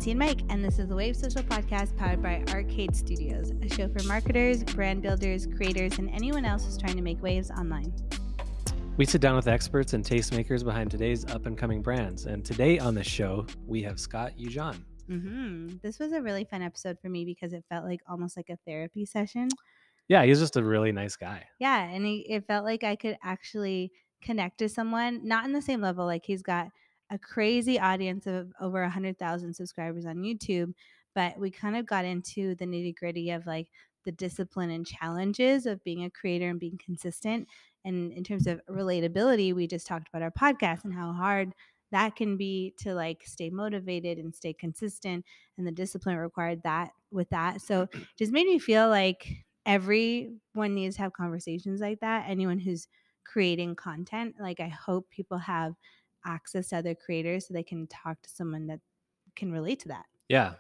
Betsy and Mike, and this is the Wave Social Podcast powered by Arcade Studios, a show for marketers, brand builders, creators, and anyone else who's trying to make waves online. We sit down with experts and tastemakers behind today's up-and-coming brands. And today on the show, we have Scott Ujon. This was a really fun episode for me because it felt like almost like a therapy session. Yeah, he's just a really nice guy. Yeah, and it felt like I could actually connect to someone, not in the same level. Like he's got a crazy audience of over 100,000 subscribers on YouTube, but we kind of got into the nitty gritty of like the discipline and challenges of being a creator and being consistent. And in terms of relatability, we just talked about our podcast and how hard that can be to like stay motivated and stay consistent and the discipline required that with that. So it just made me feel like everyone needs to have conversations like that. Anyone who's creating content, like I hope people have access to other creators so they can talk to someone that can relate to that. Yeah,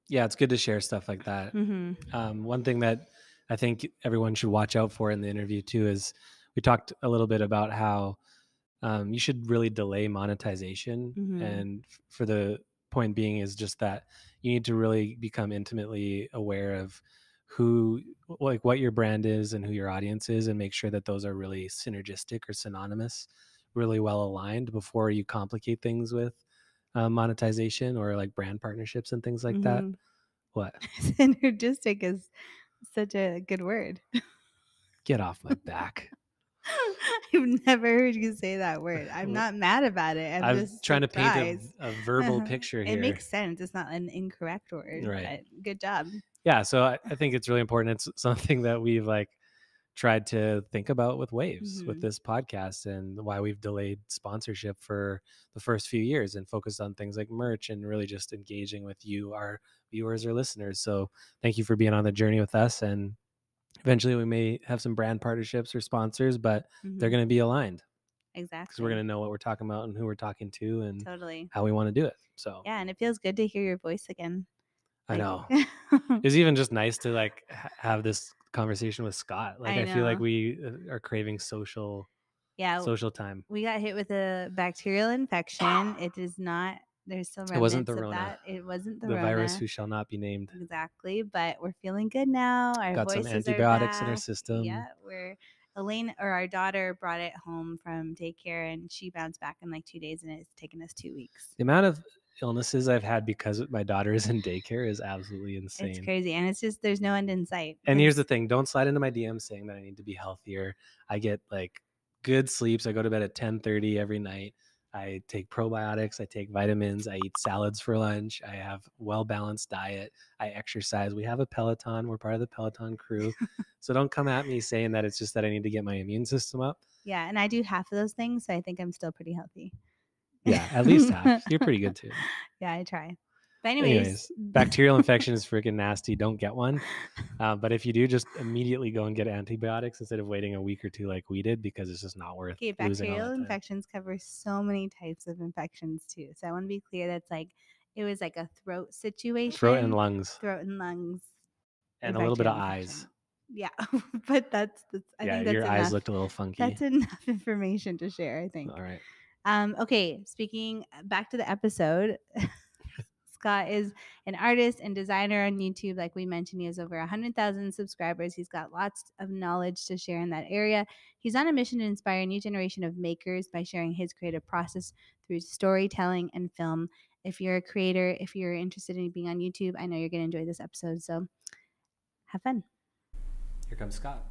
it's good to share stuff like that. One thing that I think everyone should watch out for in the interview too is we talked a little bit about how you should really delay monetization. And for the point being is just that you need to really become intimately aware of what your brand is and who your audience is, and make sure that those are really synergistic or synonymous, really well aligned before you complicate things with monetization or like brand partnerships and things like that. What? Synergistic is such a good word. Get off my back. I've never heard you say that word. I'm not mad about it. I'm just trying surprised. to paint a verbal picture here. It makes sense. It's not an incorrect word. Right. But good job. Yeah. So I think it's really important. It's something that we've like tried to think about with Waves, with this podcast, and why we've delayed sponsorship for the first few years and focused on things like merch and really just engaging with you, our viewers or listeners. So thank you for being on the journey with us. And eventually we may have some brand partnerships or sponsors, but they're going to be aligned. Exactly. Because we're going to know what we're talking about and who we're talking to and totally how we want to do it. So yeah, and it feels good to hear your voice again. I know. It's even just nice to like have this conversation with Scott. Like I feel like we are craving social time. We got hit with a bacterial infection. It is not. There's some remnants it wasn't the of Rona. That. It wasn't the Rona. Virus who shall not be named. Exactly, but we're feeling good now. Our got voices some antibiotics are in our system. Yeah, Elaine or our daughter brought it home from daycare and she bounced back in like 2 days and it's taken us 2 weeks. The amount of illnesses I've had because my daughter is in daycare is absolutely insane. It's crazy. And it's just, there's no end in sight. And here's the thing. Don't slide into my DMs saying that I need to be healthier. I get like good sleeps. I go to bed at 10:30 every night. I take probiotics. I take vitamins. I eat salads for lunch. I have well-balanced diet. I exercise. We have a Peloton. We're part of the Peloton crew. So don't come at me saying that it's just that I need to get my immune system up. Yeah. And I do half of those things. So I think I'm still pretty healthy. Yeah, at least half. You're pretty good too. Yeah, I try. But anyways, bacterial infection is freaking nasty. Don't get one. But if you do, just immediately go and get antibiotics instead of waiting a week or two like we did, because it's just not worth losing all that time. Bacterial infections cover so many types of infections too. So I want to be clear that's like, it was like a throat situation. Throat and lungs. And a little bit of eyes. Yeah, but that's I think that's your enough. eyes looked a little funky. That's enough information to share, I think. All right. Okay, speaking back to the episode, Scott is an artist and designer on YouTube. Like we mentioned, he has over 100,000 subscribers. He's got lots of knowledge to share in that area. He's on a mission to inspire a new generation of makers by sharing his creative process through storytelling and film. If you're a creator, if you're interested in being on YouTube, I know you're going to enjoy this episode. So have fun. Here comes Scott.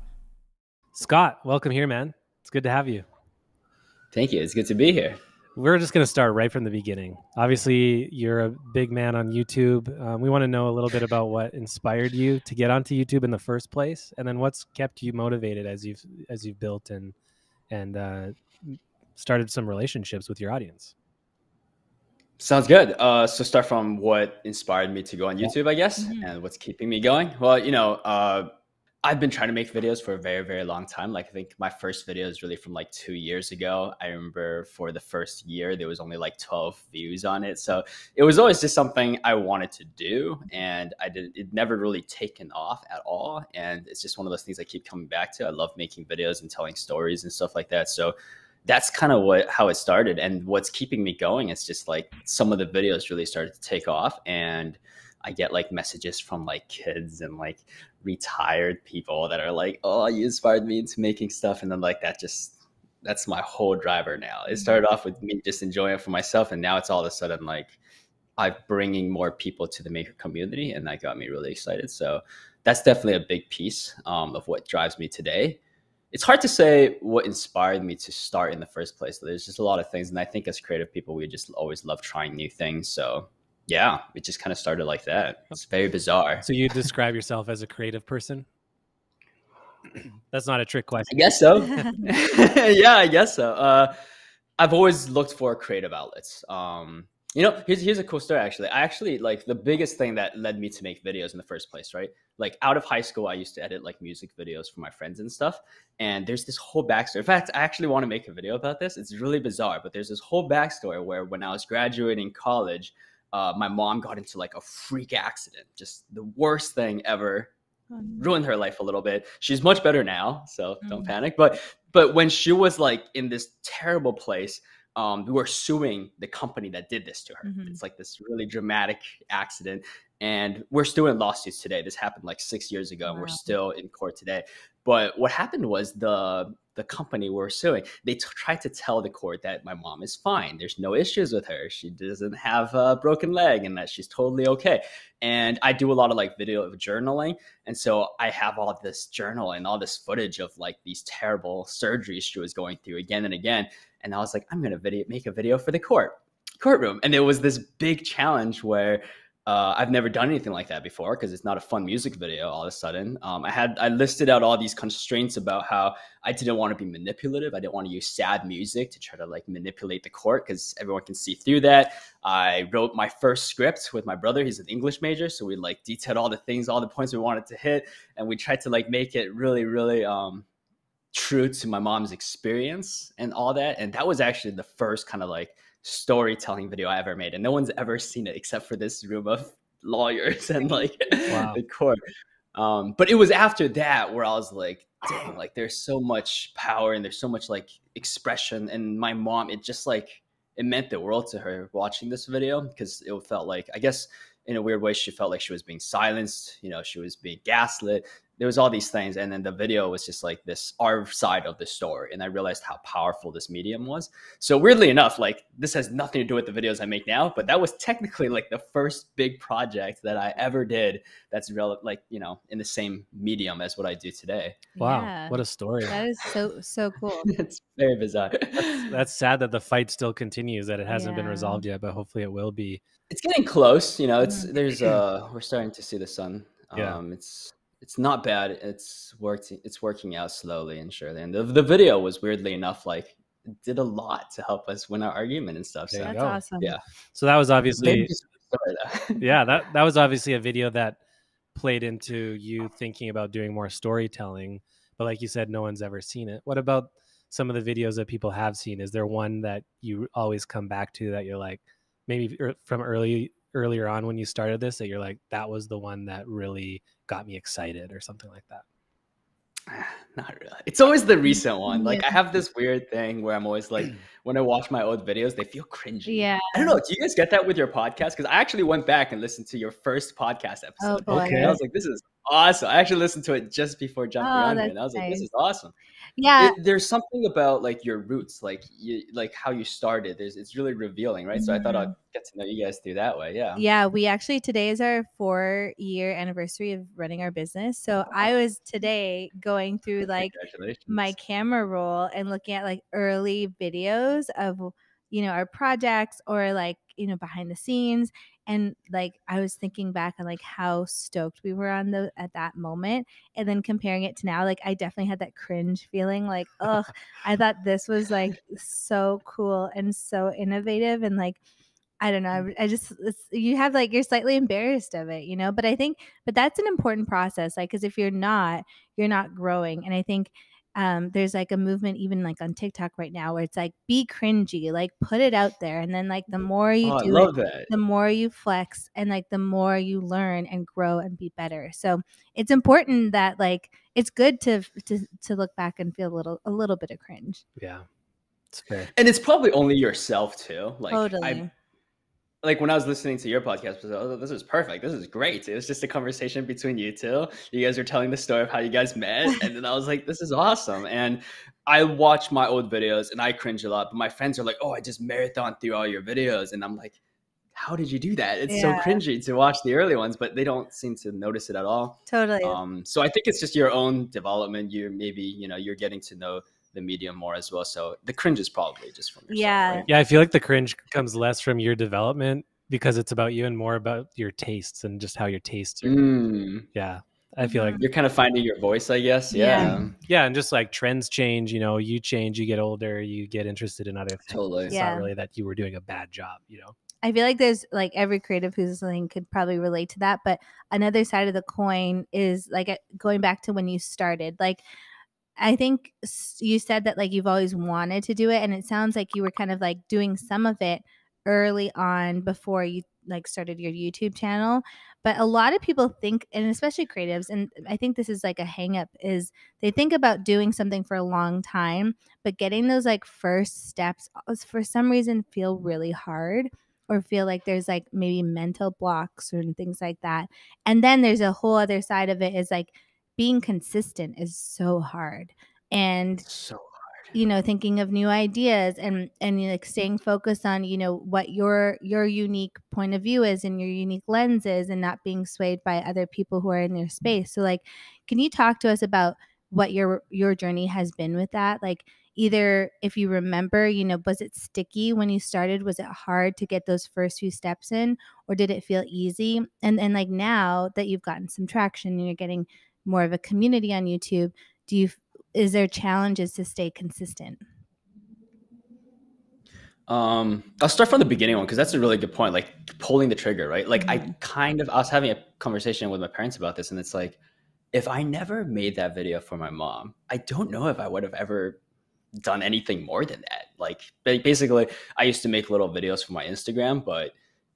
Scott, welcome here, man. It's good to have you. Thank you. It's good to be here. We're just going to start right from the beginning. Obviously, you're a big man on YouTube. We want to know a little bit about what inspired you to get onto YouTube in the first place, and then what's kept you motivated as you've built and started some relationships with your audience. Sounds good. So start from what inspired me to go on YouTube, I guess, and what's keeping me going. Well, I've been trying to make videos for a very, very long time. Like I think my first video is really from like 2 years ago. I remember for the first year, there was only like 12 views on it. So it was always just something I wanted to do. And it never really taken off at all. And it's just one of those things I keep coming back to. I love making videos and telling stories and stuff like that. So that's kind of how it started. And what's keeping me going is just like some of the videos really started to take off, and I get like messages from like kids and like retired people that are like, oh, you inspired me into making stuff. And then like that's my whole driver now. It started off with me just enjoying it for myself, and now it's all of a sudden like I'm bringing more people to the maker community, and that got me really excited. So that's definitely a big piece of what drives me today. It's hard to say what inspired me to start in the first place. There's just a lot of things, and I think as creative people, we just always love trying new things. So yeah, it just kind of started like that. It's very bizarre. So you describe yourself as a creative person? That's not a trick question. I guess so. Yeah, I guess so. I've always looked for creative outlets. Here's a cool story. I actually like the biggest thing that led me to make videos in the first place, right? Like out of high school, I used to edit like music videos for my friends and stuff. And there's this whole backstory. In fact, I actually want to make a video about this. It's really bizarre, but there's this whole backstory where when I was graduating college, my mom got into like a freak accident, just the worst thing ever. Ruined her life a little bit. She's much better now, so don't panic. But when she was like in this terrible place, we were suing the company that did this to her. It's like this really dramatic accident, and we're still in lawsuits today. This happened like 6 years ago, and we're still in court today. But what happened was the company we're suing, they tried to tell the court that my mom is fine. There's no issues with her. She doesn't have a broken leg, and that she's totally okay. And I do a lot of like video journaling. And so I have all this journal and all this footage of like these terrible surgeries she was going through again and again. And I was like, I'm going to make a video for the courtroom. And it was this big challenge where I've never done anything like that before, because it's not a fun music video all of a sudden. I listed out all these constraints about how I didn't want to be manipulative. I didn't want to use sad music to try to like manipulate the court, because everyone can see through that. I wrote my first script with my brother. He's an English major. So we like detailed all the things, all the points we wanted to hit. And we tried to like make it really, really true to my mom's experience and all that. And that was actually the first kind of like storytelling video I ever made, and no one's ever seen it except for this room of lawyers and like the court. But it was after that where I was like, dang, like there's so much power and there's so much like expression. And my mom, it just like it meant the world to her watching this video, because it felt like, I guess in a weird way, she felt like she was being silenced, she was being gaslit. There was all these things. And then the video was just like this, our side of the story. And I realized how powerful this medium was. So weirdly enough, like this has nothing to do with the videos I make now, but that was technically like the first big project that I ever did that's like, in the same medium as what I do today. Wow. Yeah. What a story. That is so cool. It's very bizarre. That's sad that the fight still continues, that it hasn't been resolved yet, but hopefully it will be. It's getting close. We're starting to see the sun. It's not bad. It's working out slowly and surely. And the video was weirdly enough, like did a lot to help us win our argument and stuff. So that's awesome. Yeah. So that was obviously, yeah, that was obviously a video that played into you thinking about doing more storytelling, but like you said, no one's ever seen it. What about some of the videos that people have seen? Is there one that you always come back to that you're like, maybe from earlier on when you started this, that you're like, that was the one that really got me excited or something like that? Not really. It's always the recent one. Like I have this weird thing where I'm always like, when I watch my old videos, they feel cringy. Yeah. I don't know. Do you guys get that with your podcast? Because I actually went back and listened to your first podcast episode. Oh, boy. Okay. And I was like, this is awesome. I actually listened to it just before jumping on it. And I was like, this is awesome. Yeah. There's something about like your roots, like how you started. It's really revealing, right? So I thought I'd get to know you guys through that way. Yeah. Yeah. We actually, today is our 4-year anniversary of running our business. So I was today going through like my camera roll and looking at like early videos of, our projects or like, behind the scenes. And like, I was thinking back on like how stoked we were at that moment. And then comparing it to now, like I definitely had that cringe feeling like, ugh, I thought this was like so cool and so innovative. And like, I don't know. I just, you have like, you're slightly embarrassed of it, but that's an important process. Like, cause if you're not growing. And I think, there's like a movement even like on TikTok right now where it's like, be cringy, like put it out there. And then like the more you do it, the more you flex and like the more you learn and grow and be better. So it's important that like, it's good to look back and feel a little bit of cringe. Yeah. It's fair. And it's probably only yourself too. Totally. Like when I was listening to your podcast, I was like, oh, this is perfect. This is great. It was just a conversation between you two. You guys were telling the story of how you guys met. And then I was like, this is awesome. And I watch my old videos and I cringe a lot. But my friends are like, oh, I just marathon through all your videos. And I'm like, how did you do that? It's so Yeah, cringy to watch the early ones, but they don't seem to notice it at all. totally. So I think it's just your own development. You're getting to know the medium more as well. So the cringe is probably just from yourself, Yeah. right? Yeah, I feel like the cringe comes less from your development because it's about you and more about your tastes and just how your tastes are. Yeah, I feel like You're kind of finding your voice, I guess. Yeah. yeah, and just like trends change. You change, you get older, you get interested in other things. Totally. It's Yeah. not really that you were doing a bad job. I feel like there's like every creative who's listening could probably relate to that. But another side of the coin is like going back to when you started. Like, I think you said that like you've always wanted to do it, and it sounds like you were kind of like doing some of it early on before you like started your YouTube channel. But a lot of people think, and especially creatives, and I think this is like a hang up, is they think about doing something for a long time, but getting those like first steps for some reason feel really hard, or feel like there's like maybe mental blocks or things like that. And then there's a whole other side of it is like being consistent is so hard. And So thinking of new ideas and like staying focused on what your unique point of view is and your unique lenses, and not being swayed by other people who are in their space. So like, can you talk to us about what your journey has been with that? Like, either if you remember, was it sticky when you started? Was it hard to get those first few steps in, or did it feel easy? And then like now that you've gotten some traction and you're getting more of a community on YouTube, is there challenges to stay consistent? I'll start from the beginning one because that's a really good point. Like pulling the trigger, right? Like I was having a conversation with my parents about this, and it's like, if I never made that video for my mom, I don't know if I would have ever done anything more than that. Like basically, I used to make little videos for my Instagram, but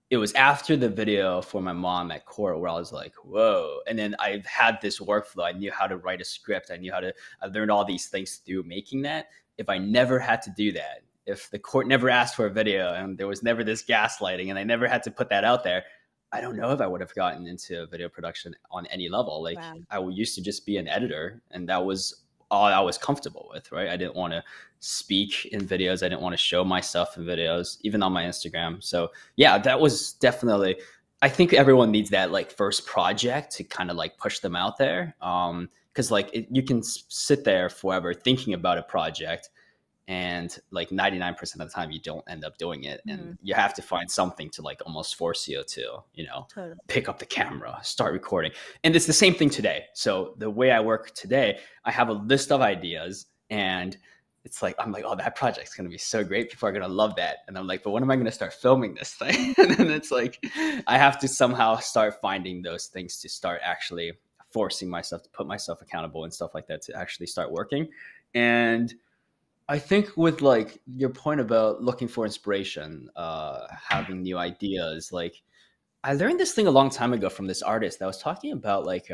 it was after the video for my mom at court where I was like, whoa. And then I had this workflow. I knew how to write a script. I learned all these things through making that. If I never had to do that, if the court never asked for a video and there was never this gaslighting and I never had to put that out there, I don't know if I would have gotten into video production on any level. Like Wow. I used to just be an editor, and that was all I was comfortable with, right? I didn't want to speak in videos. I didn't want to show myself in videos, even on my Instagram. So yeah, that was definitely, I think everyone needs that like first project to kind of like push them out there. Cause like you can sit there forever thinking about a project, and like 99% of the time you don't end up doing it, and you have to find something to like almost force you to Totally. pick up the camera, start recording. And it's the same thing today. So the way I work today, I have a list of ideas, and it's like I'm like, oh, that project's going to be so great, people are going to love that. And I'm like, but when am I going to start filming this thing? And then it's like I have to somehow start finding those things to start actually forcing myself to put myself accountable and stuff like that to actually start working. And I think with like your point about looking for inspiration, having new ideas, like I learned this thing a long time ago from this artist that was talking about like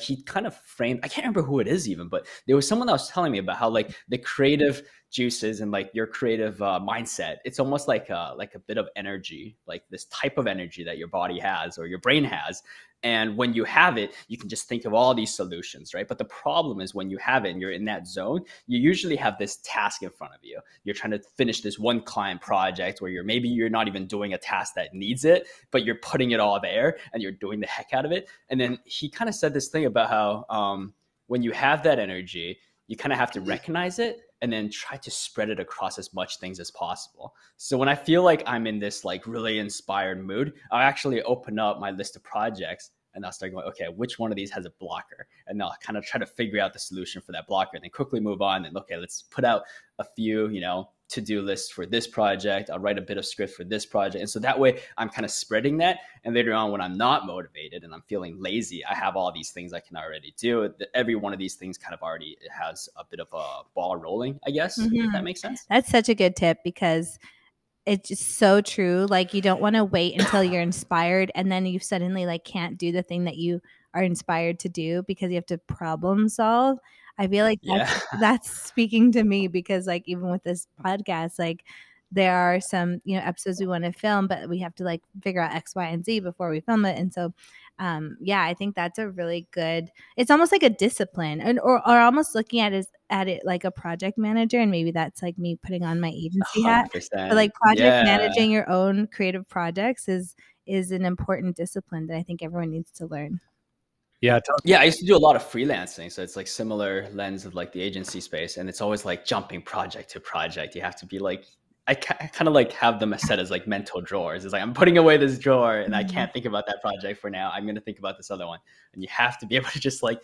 he kind of framed, I can't remember who it is even, but there was someone that was telling me about how like the creative juices and like your creative mindset, it's almost like a bit of energy, like this type of energy that your body has or your brain has. And when you have it, you can just think of all these solutions, right? But the problem is when you have it and you're in that zone, you usually have this task in front of you. You're trying to finish this one client project where you're not even doing a task that needs it, but you're putting it all there and you're doing the heck out of it. And then he kind of said this thing about how when you have that energy, you kind of have to recognize it and then try to spread it across as much things as possible. So when I feel like I'm in this like really inspired mood, I'll actually open up my list of projects and I'll start going, okay, which one of these has a blocker? And I'll kind of try to figure out the solution for that blocker and then quickly move on. And okay, let's put out a few, to-do lists for this project. I'll write a bit of script for this project. And so that way I'm kind of spreading that. And later on, when I'm not motivated and I'm feeling lazy, I have all these things I can already do. Every one of these things kind of already has a bit of a ball rolling, I guess, if that makes sense. That's such a good tip, because it's just so true. Like, you don't want to wait until you're inspired and then you suddenly like can't do the thing that you are inspired to do because you have to problem solve. I feel like Yeah. that's speaking to me because like even with this podcast, like there are some, you know, episodes we want to film, but we have to like figure out X, Y, and Z before we film it. And so yeah, I think that's a really good, it's almost like a discipline, and or almost looking at it like a project manager, and maybe that's like me putting on my agency hat. But 100%. like project Yeah. managing your own creative projects is an important discipline that I think everyone needs to learn. Yeah, Yeah, I used to do a lot of freelancing, so it's like similar lens of like the agency space, and it's always like jumping project to project. You have to be like, I kind of like have them set as like mental drawers. It's like I'm putting away this drawer, and I Mhm. can't think about that project for now. I'm going to think about this other one, and you have to be able to just like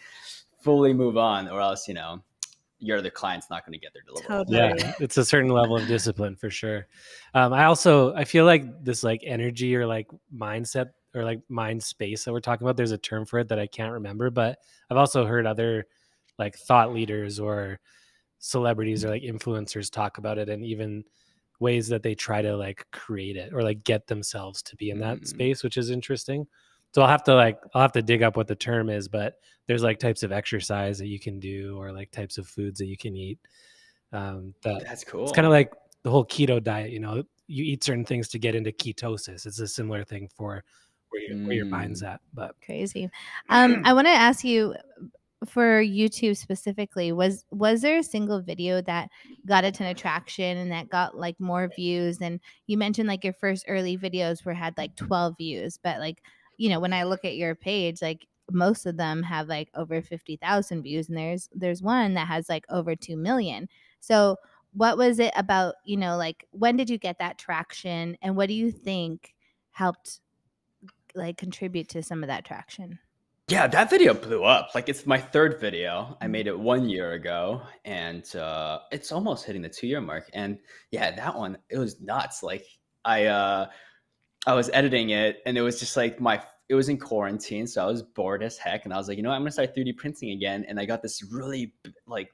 fully move on, or else your other client's not going to get their deliverable yeah, back. Totally. it's a certain level of discipline for sure. I feel like this like energy or like mindset or like mind space that we're talking about, there's a term for it that I can't remember, but I've also heard other like thought leaders or celebrities or like influencers talk about it, and even ways that they try to like create it or like get themselves to be in that Mm, space, which is interesting. So I'll have to dig up what the term is, but there's like types of exercise that you can do or like types of foods that you can eat. That that's it's kind of cool. like the whole keto diet. You know, you eat certain things to get into ketosis. It's a similar thing for where your mind's Mm. at. But Crazy. I want to ask you, for YouTube specifically, was there a single video that got a ton of traction and that got like more views? And you mentioned like your first early videos were had like 12 views, but like, you know, when I look at your page, like most of them have like over 50,000 views, and there's one that has like over 2 million. So what was it about, you know, like when did you get that traction, and what do you think helped like contribute to some of that traction? Yeah, that video blew up. Like it's my third video. I Mhm. made it 1 year ago, and it's almost hitting the 2 year mark. And yeah, that one, it was nuts. Like I uh I was editing it, and it was just like it was in quarantine, so I was bored as heck, and I was like, you know what, I'm gonna start 3D printing again. And I got this really like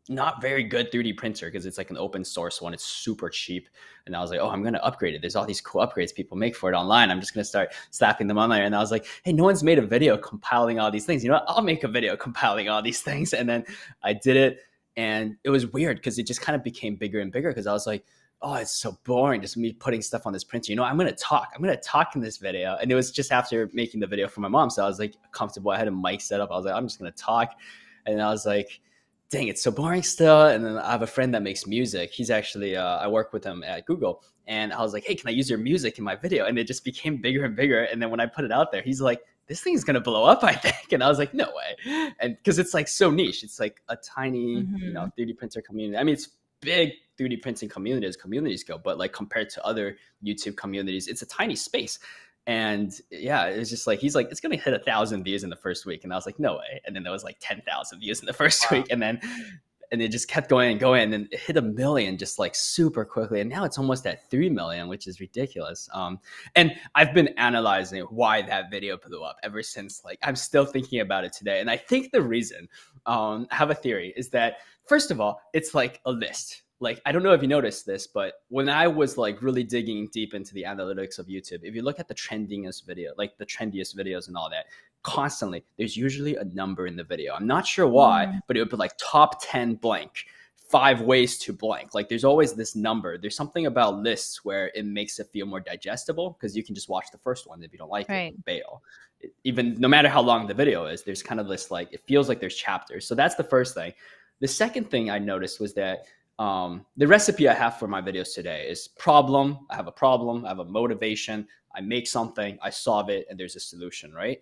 not very good 3D printer because it's like an open source one. It's super cheap. And I was like, oh, I'm going to upgrade it. There's all these cool upgrades people make for it online. I'm just going to start slapping them on there. And I was like, hey, no one's made a video compiling all these things. You know what? I'll make a video compiling all these things. And then I did it. And it was weird because it just kind of became bigger and bigger because I was like, oh, it's so boring just me putting stuff on this printer. You know, I'm going to talk. I'm going to talk in this video. And it was just after making the video for my mom. So I was like comfortable. I had a mic set up. I was like, I'm just going to talk. And I was like, dang, it's so boring still. And then I have a friend that makes music. He's actually, I work with him at Google. And I was like, hey, can I use your music in my video? And it just became bigger and bigger. And then when I put it out there, he's like, this thing's going to blow up, I think. And I was like, no way. And because it's like so niche, it's like a tiny, 3D printer community. I mean, it's big 3D printing community as communities go, but like compared to other YouTube communities, it's a tiny space. And yeah, it's just like he's like, it's gonna hit 1,000 views in the first week, and I was like, no way. And then there was like 10,000 views in the first week, and it just kept going and going, and it hit 1 million just like super quickly. And now it's almost at 3 million, which is ridiculous. And I've been analyzing why that video blew up ever since. Like I'm still thinking about it today, and I think the reason, I have a theory, is that first of all, it's like a list. Like I don't know if you noticed this, but when I was like really digging deep into the analytics of YouTube, if you look at the trendiest video, like the trendiest videos and all that, constantly there's usually a number in the video. I'm not sure why, Mhm. but it would be like top 10 blank, 5 ways to blank. Like there's always this number. There's something about lists where it makes it feel more digestible because you can just watch the first one. If you don't like it, Right. bail. Even no matter how long the video is, there's kind of this like, it feels like there's chapters. So that's the first thing. The second thing I noticed was that the recipe I have for my videos today is problem. I have a problem. I have a motivation. I make something. I solve it, and there's a solution. Right?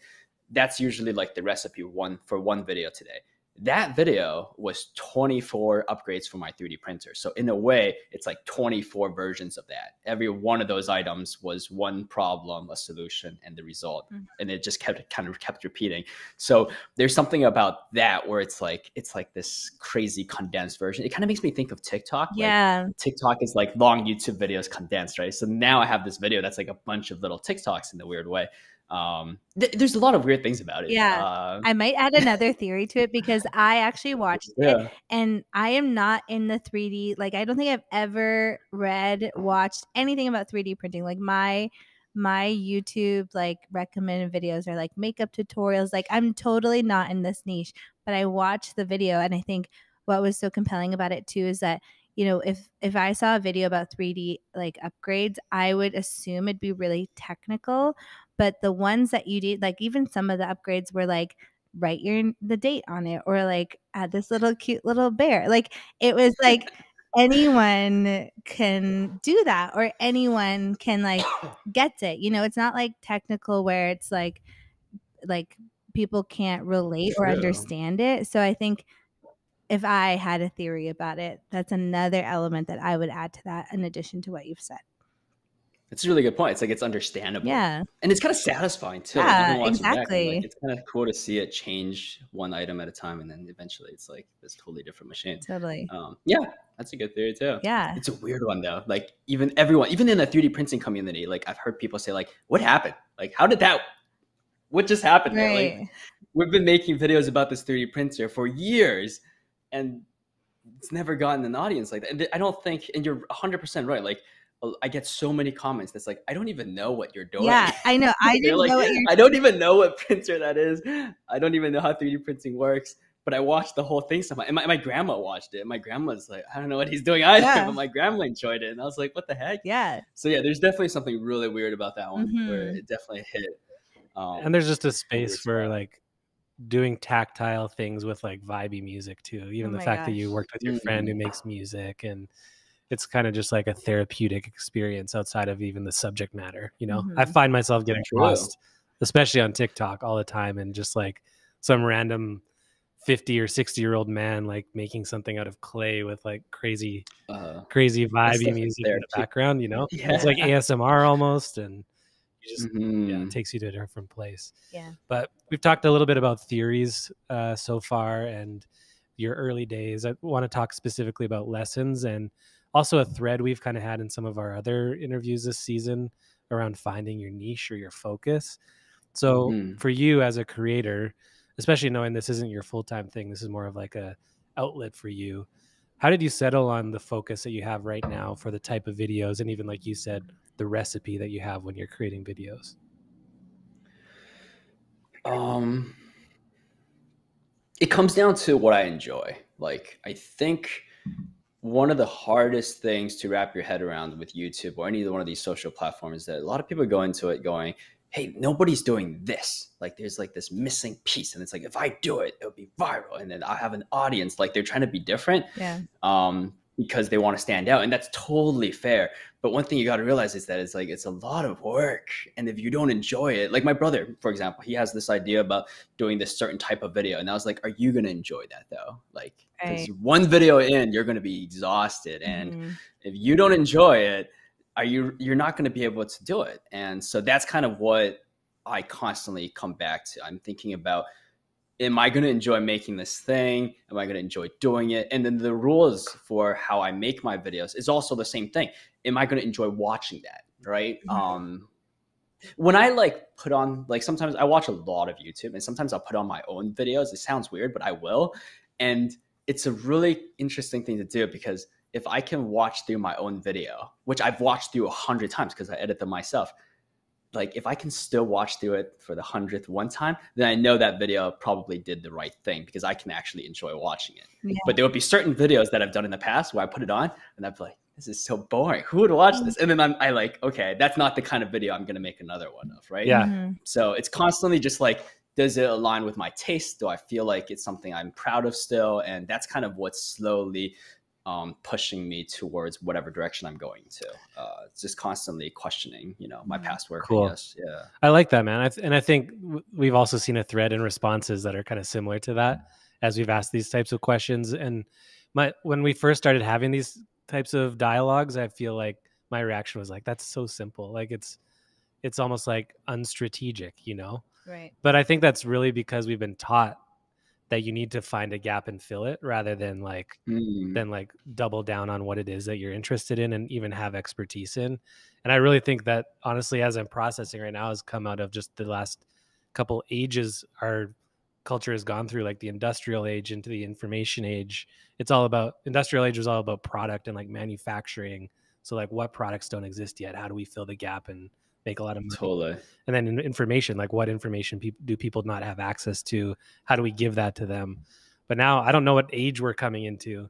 That's usually like the recipe for one video today. That video was 24 upgrades for my 3D printer. So in a way, it's like 24 versions of that. Every one of those items was one problem, a solution, and the result. Mhm. And it just kept repeating. So there's something about that where it's like this crazy condensed version. It kind of makes me think of TikTok. Like Yeah. TikTok is like long YouTube videos condensed, right? So now I have this video that's like a bunch of little TikToks in a weird way. There's a lot of weird things about it. Yeah. I might add another theory to it because I actually watched it, Yeah. and I am not in the 3D. Like, I don't think I've ever read, watched anything about 3D printing. Like, my YouTube like recommended videos are like makeup tutorials. Like I'm totally not in this niche, but I watched the video and I think what was so compelling about it too is that, you know, if I saw a video about 3D like upgrades, I would assume it'd be really technical. But the ones that you did, like even some of the upgrades were like write the date on it or like add this little cute little bear. Like it was like anyone can do that or anyone can like gets it. You know, it's not like technical where it's like people can't relate or True. understand it. So I think if I had a theory about it, that's another element that I would add to that in addition to what you've said. It's a really good point. It's like it's understandable. Yeah. And it's kind of satisfying too. Like Yeah, even watching back, I'm like, exactly. it's kind of cool to see it change one item at a time, and then eventually it's like this totally different machine. Totally. Yeah, that's a good theory too. Yeah. It's a weird one though. Like even everyone, even in the 3D printing community, like I've heard people say, like, "What happened? Like, how did that? What just happened there?" Like Right. we've been making videos about this 3D printer for years, and it's never gotten an audience like that. And I don't think, and you're 100% right. Like I get so many comments that's like, I don't even know what you're doing. Yeah, I know. I They're didn't like, know what you're I don't even know what printer that is. I don't even know how 3D printing works. But I watched the whole thing somehow. And my grandma watched it. My grandma's like, I don't know what he's doing either. Yeah. But my grandma enjoyed it. And I was like, what the heck? Yeah. So yeah, there's definitely something really weird about that one where Mhm. it definitely hit. And there's just a space for spot. like doing tactile things with like vibey music too. Oh Even the my fact that gosh. you worked with your friend who makes music, and it's kind of just like a therapeutic experience outside of even the subject matter. You know, I Mhm. find myself getting True. lost, especially on TikTok all the time, and just like some random 50 or 60-year-old man like making something out of clay with like crazy That's vibey definitely music in the therapeutic. background, you know? It's like Yeah. ASMR almost, and you just yeah, it Mhm. takes you to a different place. Yeah. But we've talked a little bit about theories so far and your early days. I want to talk specifically about lessons and also a thread we've kind of had in some of our other interviews this season around finding your niche or your focus. So Mhm. for you as a creator, especially knowing this isn't your full-time thing, this is more of like a outlet for you. How did you settle on the focus that you have right now for the type of videos and even like you said, the recipe that you have when you're creating videos? Um, it comes down to what I enjoy. Like, I think one of the hardest things to wrap your head around with YouTube or any one of these social platforms is that a lot of people go into it going, hey, nobody's doing this. Like, there's like this missing piece. And it's like, if I do it, it'll be viral. And then I have an audience. Like, they're trying to be different. Yeah. Because they want to stand out, and that's totally fair. But one thing you got to realize is that it's like it's a lot of work, and if you don't enjoy it, like my brother, for example, he has this idea about doing this certain type of video, and I was like, are you going to enjoy that though? Like, because Right. one video in, you're going to be exhausted, and Mhm. if you don't enjoy it, you're not going to be able to do it. And so that's kind of what I constantly come back to. I'm thinking about, am I going to enjoy making this thing? Am I going to enjoy doing it? And then the rules for how I make my videos is also the same thing. Am I going to enjoy watching that? Right. Mhm. When I like put on, like sometimes I watch a lot of YouTube and sometimes I'll put on my own videos. It sounds weird, but I will. And it's a really interesting thing to do because if I can watch through my own video, which I've watched through 100 times because I edit them myself, like if I can still watch through it for the 100th one time, then I know that video probably did the right thing because I can actually enjoy watching it. Yeah. But there would be certain videos that I've done in the past where I put it on and I'd be like, this is so boring. Who would watch this? And then I like, okay, that's not the kind of video I'm going to make another one of, right? Yeah. Mhm. So it's constantly just like, does it align with my taste? Do I feel like it's something I'm proud of still? And that's kind of what's slowly pushing me towards whatever direction I'm going to. It's just constantly questioning, my past work, Cool. I guess. Yeah. I like that, man. And I think we've also seen a thread in responses that are kind of similar to that as we've asked these types of questions. And when we first started having these types of dialogues, I feel like my reaction was like, that's so simple. Like it's almost like unstrategic, Right. But I think that's really because we've been taught that you need to find a gap and fill it rather than like double down on what it is that you're interested in and even have expertise in. And I really think that honestly, as I'm processing right now, has come out of just the last couple ages our culture has gone through, like the industrial age into the information age. Industrial age was all about product and like manufacturing. So like what products don't exist yet? How do we fill the gap and make a lot of money. Totally. And then information, like what information do people not have access to? How do we give that to them? But now I don't know what age we're coming into,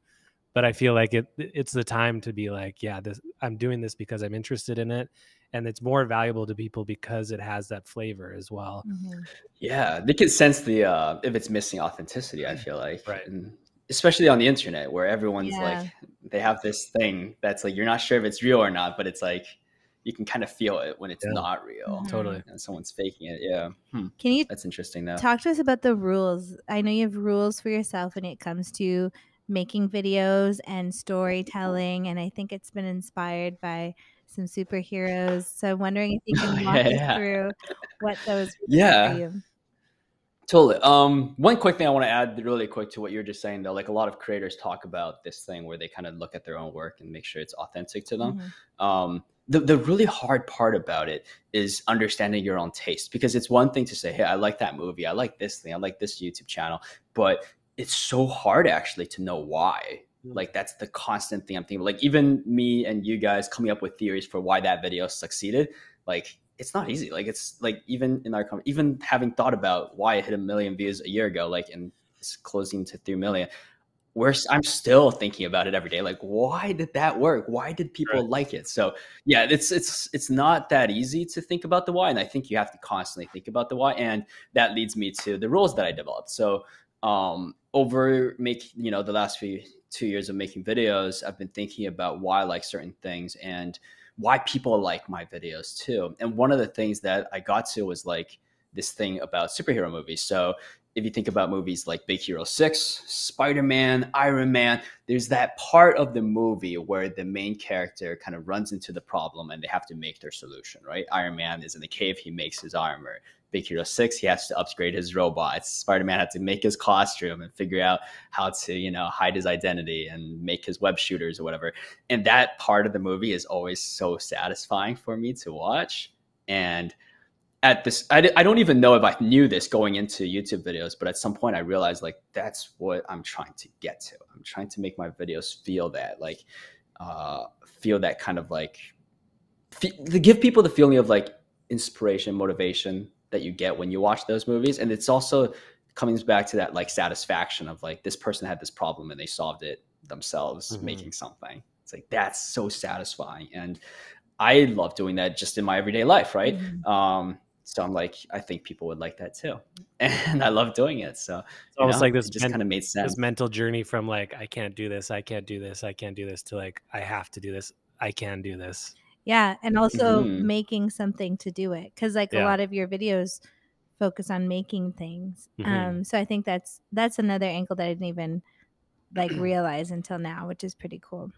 but I feel like it's the time to be like, yeah, I'm doing this because I'm interested in it, and it's more valuable to people because it has that flavor as well. Mm-hmm. Yeah, they can sense the if it's missing authenticity, I feel like. Right. And especially on the internet where everyone's Yeah. like they have this thing that's like you're not sure if it's real or not, but it's like you can kind of feel it when it's Yeah. not real. Totally. And someone's faking it. Yeah. Can you That's interesting though. talk to us about the rules? I know you have rules for yourself when it comes to making videos and storytelling, and I think it's been inspired by some superheroes. So I'm wondering if you can walk yeah, us yeah. through what those rules are for Yeah. you. Totally. One quick thing I want to add really quick to what you're just saying though, like a lot of creators talk about this thing where they kind of look at their own work and make sure it's authentic to them. The really hard part about it is understanding your own taste, because it's one thing to say, hey, I like that movie, I like this thing, I like this YouTube channel, but it's so hard actually to know why. Like that's the constant thing I'm thinking. Like even me and you guys coming up with theories for why that video succeeded, like it's not easy. Like it's like even in our even having thought about why it hit 1 million views a year ago, like and it's closing to 3 million. I'm still thinking about it every day. Like, why did that work? Why did Right. people like it? So yeah, it's not that easy to think about the why, and I think you have to constantly think about the why, and that leads me to the rules that I developed. So over the last 2 years of making videos, I've been thinking about why I like certain things and why people like my videos too. And one of the things that I got to was like this thing about superhero movies. So if you think about movies like Big Hero 6, Spider-Man, Iron Man, there's that part of the movie where the main character kind of runs into the problem and they have to make their solution, right? Iron Man is in the cave, he makes his armor. Big Hero 6, he has to upgrade his robots. Spider-Man had to make his costume and figure out how to, hide his identity and make his web shooters or whatever. And that part of the movie is always so satisfying for me to watch. And at this, I don't even know if I knew this going into YouTube videos, but at some point I realized like that's what I'm trying to get to. I'm trying to make my videos feel that, like feel that kind of like to give people the feeling of like inspiration, motivation that you get when you watch those movies. And it's also coming back to that like satisfaction of like this person had this problem and they solved it themselves making something. It's like that's so satisfying, and I love doing that just in my everyday life, right? So I'm like, I think people would like that too, and I love doing it. So It's almost like it just kind of made sense. this mental journey from like, I can't do this, I can't do this, I can't do this, to like, I have to do this, I can do this. Yeah, and also Mm-hmm. making something to do it, because like a Yeah. lot of your videos focus on making things. So I think that's another angle that I didn't even like realize until now, which is pretty cool.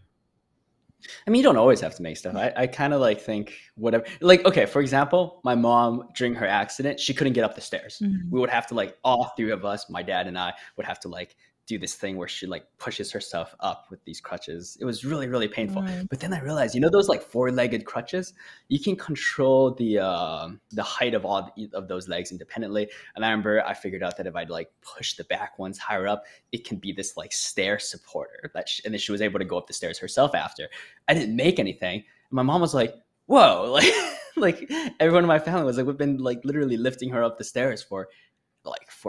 I mean, you don't always have to make stuff. I kind of like think whatever. Like, okay, for example, my mom during her accident, she couldn't get up the stairs. We would have to like all three of us, my dad and I, would have to like do this thing where she like pushes herself up with these crutches. It was really, really painful. But then I realized, those like four-legged crutches, you can control the height of all of those legs independently. And I remember I figured out that if I'd like push the back ones higher up, it can be this like stair supporter. And then she was able to go up the stairs herself after. I didn't make anything. And my mom was like, whoa, like like everyone in my family was like, we've been like literally lifting her up the stairs for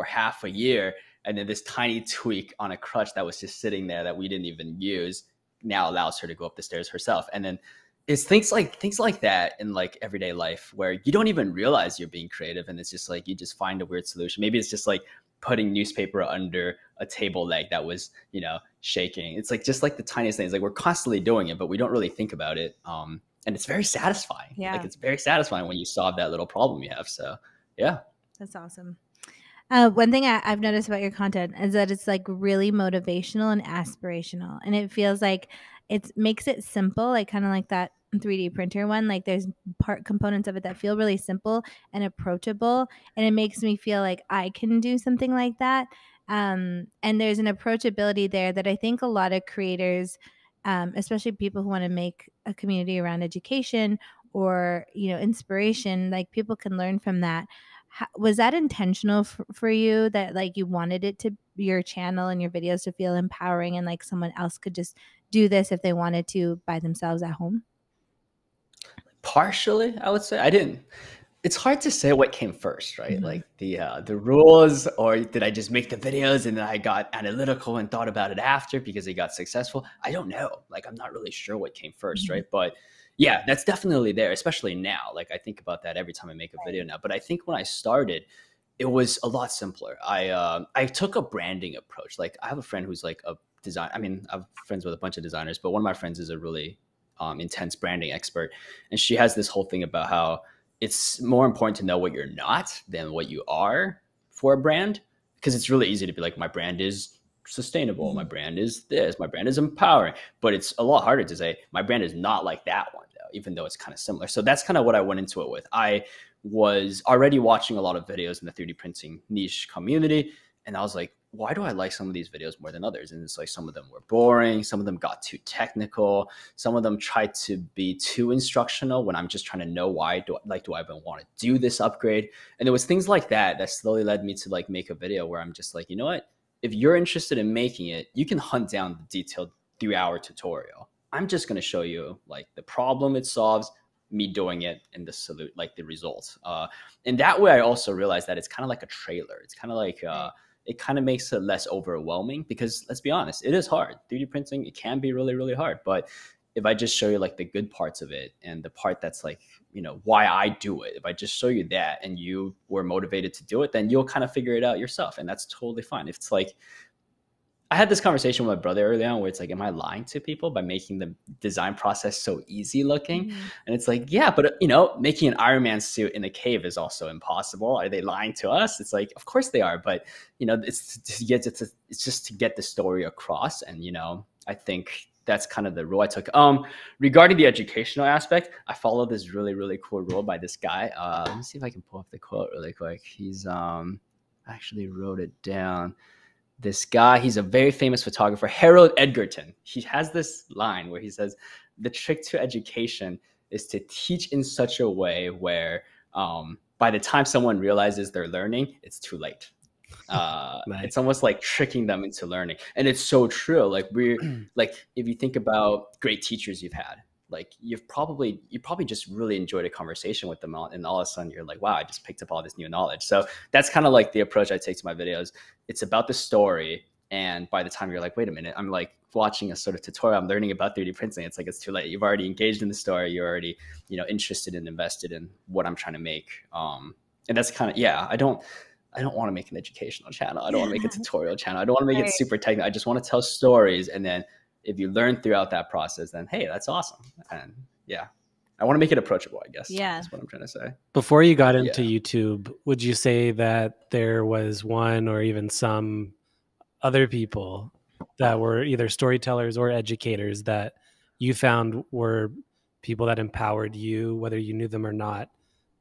half a year, and then this tiny tweak on a crutch that was just sitting there that we didn't even use now allows her to go up the stairs herself. And then it's things like that in like everyday life where you don't even realize you're being creative, and it's just like you just find a weird solution. Maybe it's just like putting newspaper under a table leg that was shaking. It's like just like the tiniest things. Like we're constantly doing it, but we don't really think about it. And it's very satisfying. Yeah. Like it's very satisfying when you solve that little problem you have. So yeah, that's awesome. One thing I've noticed about your content is that it's like really motivational and aspirational, and it feels like it makes it simple, like kind of like that 3D printer one. Like there's components of it that feel really simple and approachable, and it makes me feel like I can do something like that. And there's an approachability there that I think a lot of creators, especially people who want to make a community around education or inspiration, like people can learn from that. Was that intentional for you, that like you wanted it to, your channel and your videos, to feel empowering and like someone else could just do this if they wanted to by themselves at home? Partially, I would say. I didn't. It's hard to say what came first, right? Like the rules, or did I just make the videos and then I got analytical and thought about it after because it got successful? I don't know. Like, I'm not really sure what came first, right? But yeah, that's definitely there, especially now. Like, I think about that every time I make a video now. But I think when I started, it was a lot simpler. I took a branding approach. Like, I have a friend who's like a design. I mean, I'm friends with a bunch of designers, but one of my friends is a really intense branding expert, and she has this whole thing about how it's more important to know what you're not than what you are for a brand, because it's really easy to be like, my brand is sustainable, my brand is this, my brand is empowering, but it's a lot harder to say my brand is not like that one though, even though it's kind of similar. So that's kind of what I went into it with. I was already watching a lot of videos in the 3D printing niche community, and I was like, why do I like some of these videos more than others? And it's like, some of them were boring, some of them got too technical, some of them tried to be too instructional when I'm just trying to know why do I even want to do this upgrade? And there was things like that that slowly led me to like make a video where I'm just like, you know what? If you're interested in making it, you can hunt down the detailed 3-hour tutorial. I'm just going to show you like the problem it solves, me doing it, and the salute, like the results. And that way I also realized that it's kind of like a trailer. It's kind of like, it kind of makes it less overwhelming, because let's be honest, it is hard. 3D printing, it can be really, really hard. But if I just show you like the good parts of it and the part that's like, you know, why I do it, if I just show you that and you were motivated to do it, then you'll kind of figure it out yourself. And that's totally fine. If it's like, I had this conversation with my brother early on where it's like, am I lying to people by making the design process so easy looking? And it's like, yeah, but you know, making an Iron Man suit in a cave is also impossible. Are they lying to us? It's like, of course they are, but you know, it's just to get the story across. And you know, I think that's kind of the rule I took. Regarding the educational aspect, I followed this really, really cool rule by this guy. Let me see if I can pull up the quote really quick. He's actually wrote it down. This guy, he's a very famous photographer, Harold Edgerton. He has this line where he says, the trick to education is to teach in such a way where by the time someone realizes they're learning, it's too late. Nice. It's almost like tricking them into learning. And it's so true. Like, we're like, if you think about great teachers you've had, like you probably just really enjoyed a conversation with them, and all of a sudden you're like, wow, I just picked up all this new knowledge. So that's kind of like the approach I take to my videos. It's about the story, and by the time you're like, wait a minute, I'm like watching a sort of tutorial, I'm learning about 3D printing, it's like, it's too late. You've already engaged in the story, you're already, you know, interested and invested in what I'm trying to make. And that's kind of, yeah, I don't want to make an educational channel, I don't want to make a tutorial channel, I don't want to make it super technical. I just want to tell stories, and then if you learn throughout that process, then hey, that's awesome. And yeah, I want to make it approachable, I guess. Yeah, that's what I'm trying to say. Before you got into YouTube, would you say that there was one or even some other people that were either storytellers or educators that you found were people that empowered you, whether you knew them or not,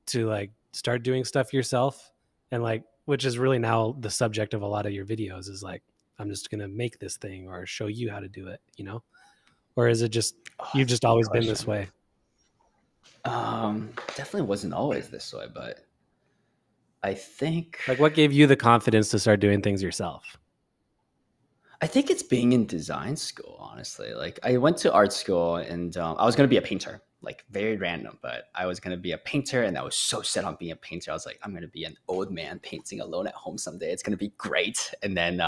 to like start doing stuff yourself? And like, which is really now the subject of a lot of your videos, is like, I'm just going to make this thing or show you how to do it, you know? Or is it just, you've just always been this way? Definitely wasn't always this way, but I think, like, what gave you the confidence to start doing things yourself? I think it's being in design school, honestly. Like, I went to art school, and I was going to be a painter, like very random, but I was going to be a painter, and I was so set on being a painter. I was like, I'm going to be an old man painting alone at home someday. It's going to be great. And then,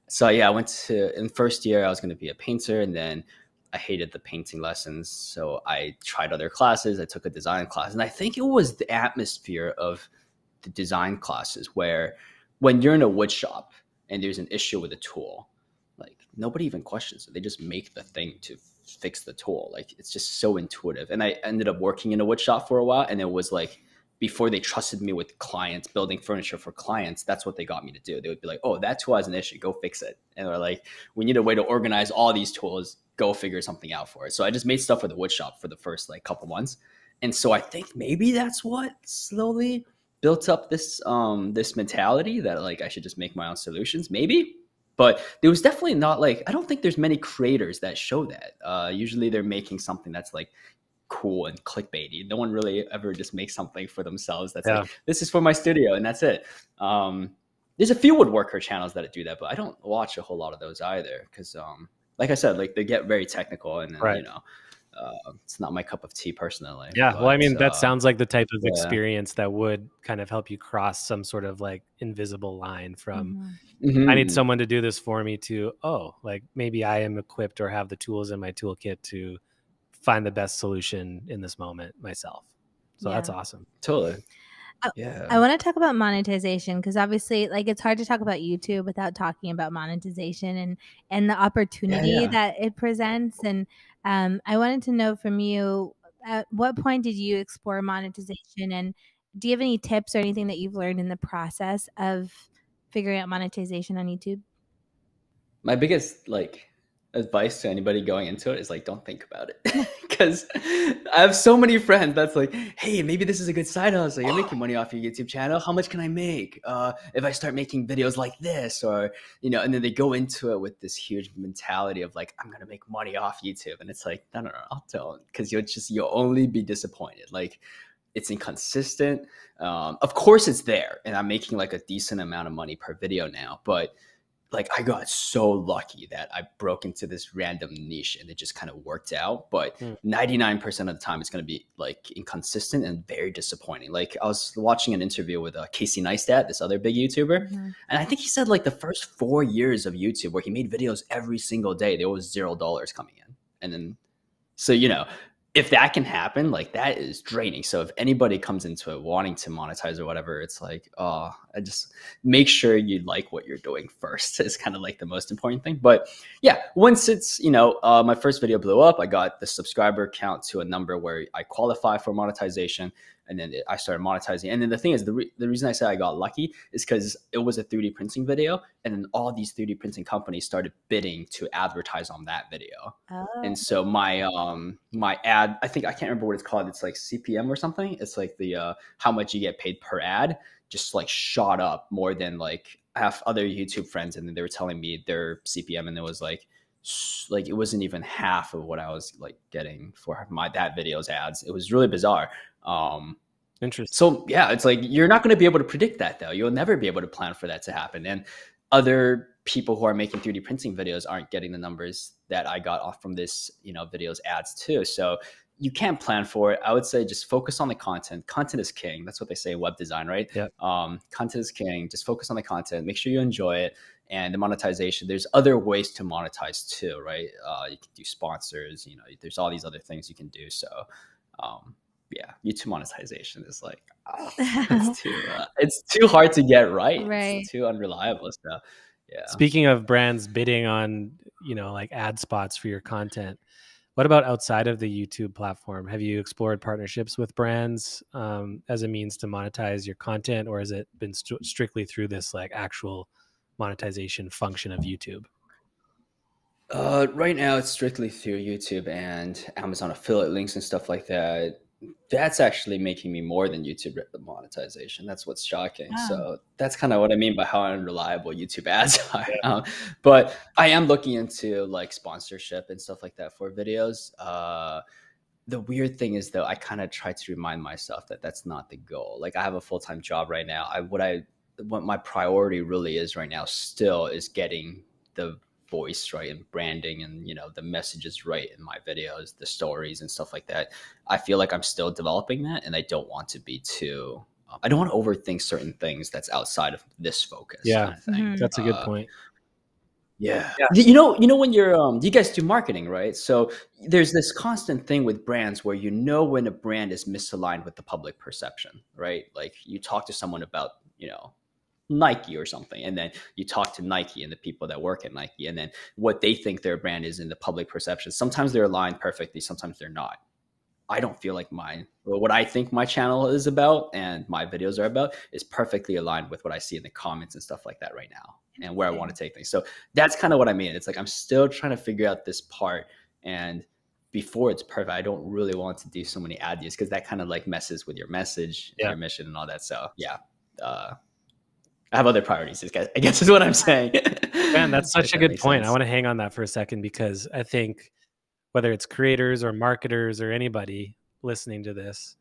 so yeah, I went to, in first year, I was going to be a painter, and then I hated the painting lessons. So I tried other classes. I took a design class, and I think it was the atmosphere of the design classes where when you're in a wood shop and there's an issue with a tool, like nobody even questions it. They just make the thing to fix the tool. Like, it's just so intuitive. And I ended up working in a wood shop for a while, and it was like, before they trusted me with clients, building furniture for clients, that's what they got me to do. They would be like, oh, that tool has an issue, go fix it. And they're like, we need a way to organize all these tools, go figure something out for it. So I just made stuff for the wood shop for the first like couple months. And so I think maybe that's what slowly built up this this mentality that like I should just make my own solutions, maybe. But there was definitely not like, I don't think there's many creators that show that. Usually they're making something that's like cool and clickbaity. No one really ever just makes something for themselves that's like, this is for my studio, and that's it. There's a few woodworker channels that do that, but I don't watch a whole lot of those either, because like I said, like they get very technical, and then, you know, It's not my cup of tea personally, Yeah. Well, I but mean, that sounds like the type of yeah. experience that would kind of help you cross some sort of like invisible line from Mhm. I need Mhm. someone to do this for me to, oh, like maybe I am equipped or have the tools in my toolkit to find the best solution in this moment myself. So that's Yeah. awesome. Totally. I Yeah. I wanna talk about monetization because obviously, like, it's hard to talk about YouTube without talking about monetization and the Yeah, opportunity yeah. that it presents, and, I wanted to know from you, at what point did you explore monetization, and do you have any tips or anything that you've learned in the process of figuring out monetization on YouTube? My biggest like advice to anybody going into it is like don't think about it. Because I have so many friends that's like, hey, maybe this is a good side hustle. You're making money off your YouTube channel. How much can I make if I start making videos like this? Or, and then they go into it with this huge mentality of like, I'm gonna make money off YouTube. And it's like, no, no, no, don't, because you'll only be disappointed. Like it's inconsistent. Of course it's there, and I'm making like a decent amount of money per video now, but like I got so lucky that I broke into this random niche and it just kind of worked out. But Mm. 99% of the time, it's going to be like inconsistent and very disappointing. Like I was watching an interview with Casey Neistat, this other big YouTuber, Mhm. and I think he said like the first 4 years of YouTube where he made videos every single day, there was $0 coming in, and then so, if that can happen, like that is draining. So if anybody comes into it wanting to monetize or whatever, it's like, oh, I just make sure you like what you're doing first is kind of like the most important thing. But yeah, once it's, my first video blew up, I got the subscriber count to a number where I qualify for monetization. And then I started monetizing. And then the thing is, the reason I say I got lucky is because it was a 3D printing video. And then all these 3D printing companies started bidding to advertise on that video. And Oh. so my ad, I think I can't remember what it's called. It's like CPM or something. It's like the how much you get paid per ad just like shot up more than like I have other YouTube friends, and then they were telling me their CPM, and it was like it wasn't even half of what I was like getting for my that video's ads. It was really bizarre. Um, Interesting. so yeah, it's like you're not going to be able to predict that though. You'll never be able to plan for that to happen. And other people who are making 3D printing videos aren't getting the numbers that I got off from this, videos ads too. So you can't plan for it. I would say just focus on the content. Content is king. That's what they say in web design, right? Yep. Content is king. Just focus on the content. Make sure you enjoy it. And the monetization, there's other ways to monetize too, right? You can do sponsors. There's all these other things you can do. So yeah, YouTube monetization is like, oh, it's too hard to get right. It's Right. too unreliable. So yeah. Speaking of brands bidding on, like ad spots for your content, what about outside of the YouTube platform? Have you explored partnerships with brands as a means to monetize your content, or has it been strictly through this like actual monetization function of YouTube? Right now it's strictly through YouTube and Amazon affiliate links and stuff like that. That's actually making me more than YouTube monetization. That's what's shocking. Oh. So that's kind of what I mean by how unreliable YouTube ads are. Yeah. But I am looking into like sponsorship and stuff like that for videos. The weird thing is though, I kind of try to remind myself that that's not the goal. Like I have a full-time job right now. What my priority really is right now still is getting the voice right and branding and the messages right in my videos, the stories and stuff like that. I feel like I'm still developing that, and I don't want to be too I don't want to overthink certain things that's outside of this focus Yeah, kind of thing. Mhm. that's a good point. Yeah. Yeah. When you're you guys do marketing, right? So there's this constant thing with brands where when a brand is misaligned with the public perception, right? Like you talk to someone about, Nike or something, and then you talk to Nike and the people that work at Nike, and then what they think their brand is in the public perception. Sometimes they're aligned perfectly, sometimes they're not. I don't feel like what I think my channel is about and my videos are about is perfectly aligned with what I see in the comments and stuff like that right now and where I want Interesting. to take things. So that's kind of what I mean. It's like I'm still trying to figure out this part, and before it's perfect, I don't really want to do so many ad deals because that kind of like messes with your message and Yeah. your mission and all that. So yeah, I have other priorities. I guess is what I'm saying. Man, that's If such a that good makes point. I sense. want to hang on that for a second because I think whether it's creators or marketers or anybody listening to this,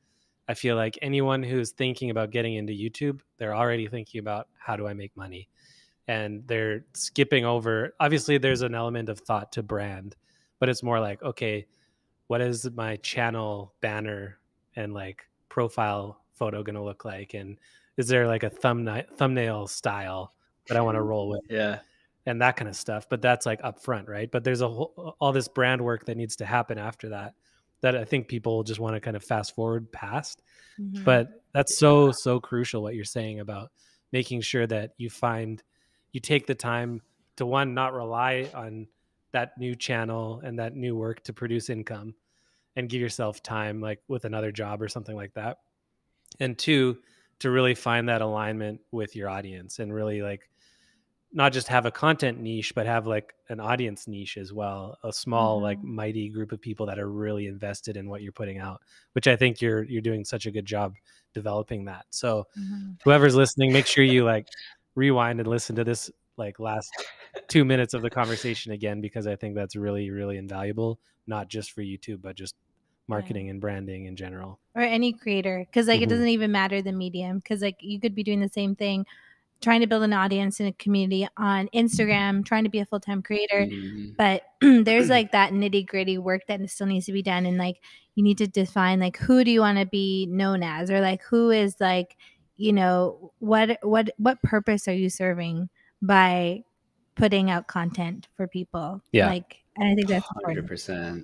I feel like anyone who's thinking about getting into YouTube, they're already thinking about how do I make money? And they're skipping over. Obviously, there's an element of thought to brand, but it's more like, okay, what is my channel banner and like profile photo going to look like? And is there like a thumbnail style that I want to roll with? Yeah. And that kind of stuff. But that's like upfront, right? But there's all this brand work that needs to happen after that, that I think people just want to kind of fast forward past. But that's so crucial what you're saying about making sure that you take the time to, one, not rely on that new channel and that new work to produce income, and give yourself time like with another job or something like that. And two, to really find that alignment with your audience and really like not just have a content niche, but have like an audience niche as well, a small like mighty group of people that are really invested in what you're putting out, which I think you're doing such a good job developing that. So whoever's listening, make sure you like rewind and listen to this like last 2 minutes of the conversation again, because I think that's really, really invaluable, not just for YouTube, but just marketing and branding in general. Or any creator, because like it doesn't even matter the medium, because like you could be doing the same thing, trying to build an audience and a community on Instagram, trying to be a full-time creator, but there's like that nitty-gritty work that still needs to be done. And like you need to define like who do you want to be known as, or like who is like, you know, what purpose are you serving by putting out content for people? Yeah. Like, and I think that's 100%.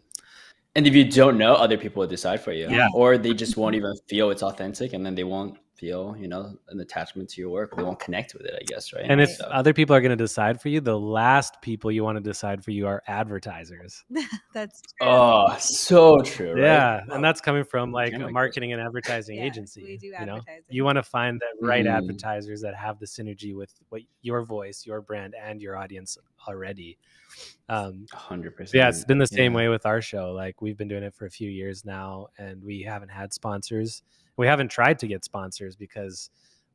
And if you don't know, other people will decide for you. Yeah. Or they just won't even feel it's authentic, and then they won't feel, you know, an attachment to your work. They won't connect with it, I guess, right? And if other people are going to decide for you, the last people you want to decide for you are advertisers. That's true. Oh, so true, right? Yeah, and that's coming from like a marketing and advertising agency. We do you know, advertising. you want to find the right advertisers that have the synergy with what your voice, your brand, and your audience already. 100%. Yeah, it's been the same way with our show. Like we've been doing it for a few years now, and we haven't had sponsors. We haven't tried to get sponsors because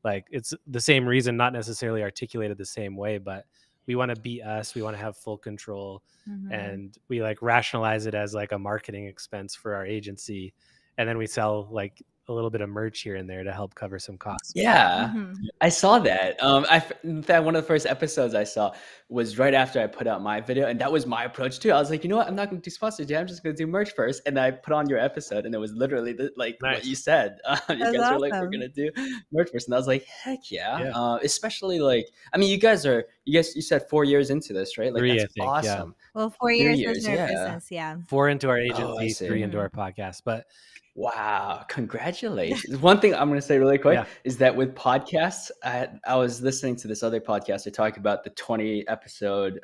like it's the same reason, not necessarily articulated the same way, but we want to be us. We want to have full control, and we like rationalize it as like a marketing expense for our agency, and then we sell like a little bit of merch here and there to help cover some costs. Yeah, I saw that. In fact, one of the first episodes I saw was right after I put out my video, and that was my approach too. I was like, you know what? I'm not going to do sponsors yet. I'm just going to do merch first. And I put on your episode, and it was literally what you said. You guys were like, we're going to do merch first, and I was like, heck yeah. Especially like, I mean, you said 4 years into this, right? Like 3, that's awesome. Yeah. Well, 4 years into our business, 4 into our agency, 3 into our podcast, but. Wow, congratulations. One thing I'm going to say really quick is that with podcasts, I was listening to this other podcast. They talk about the 20 episode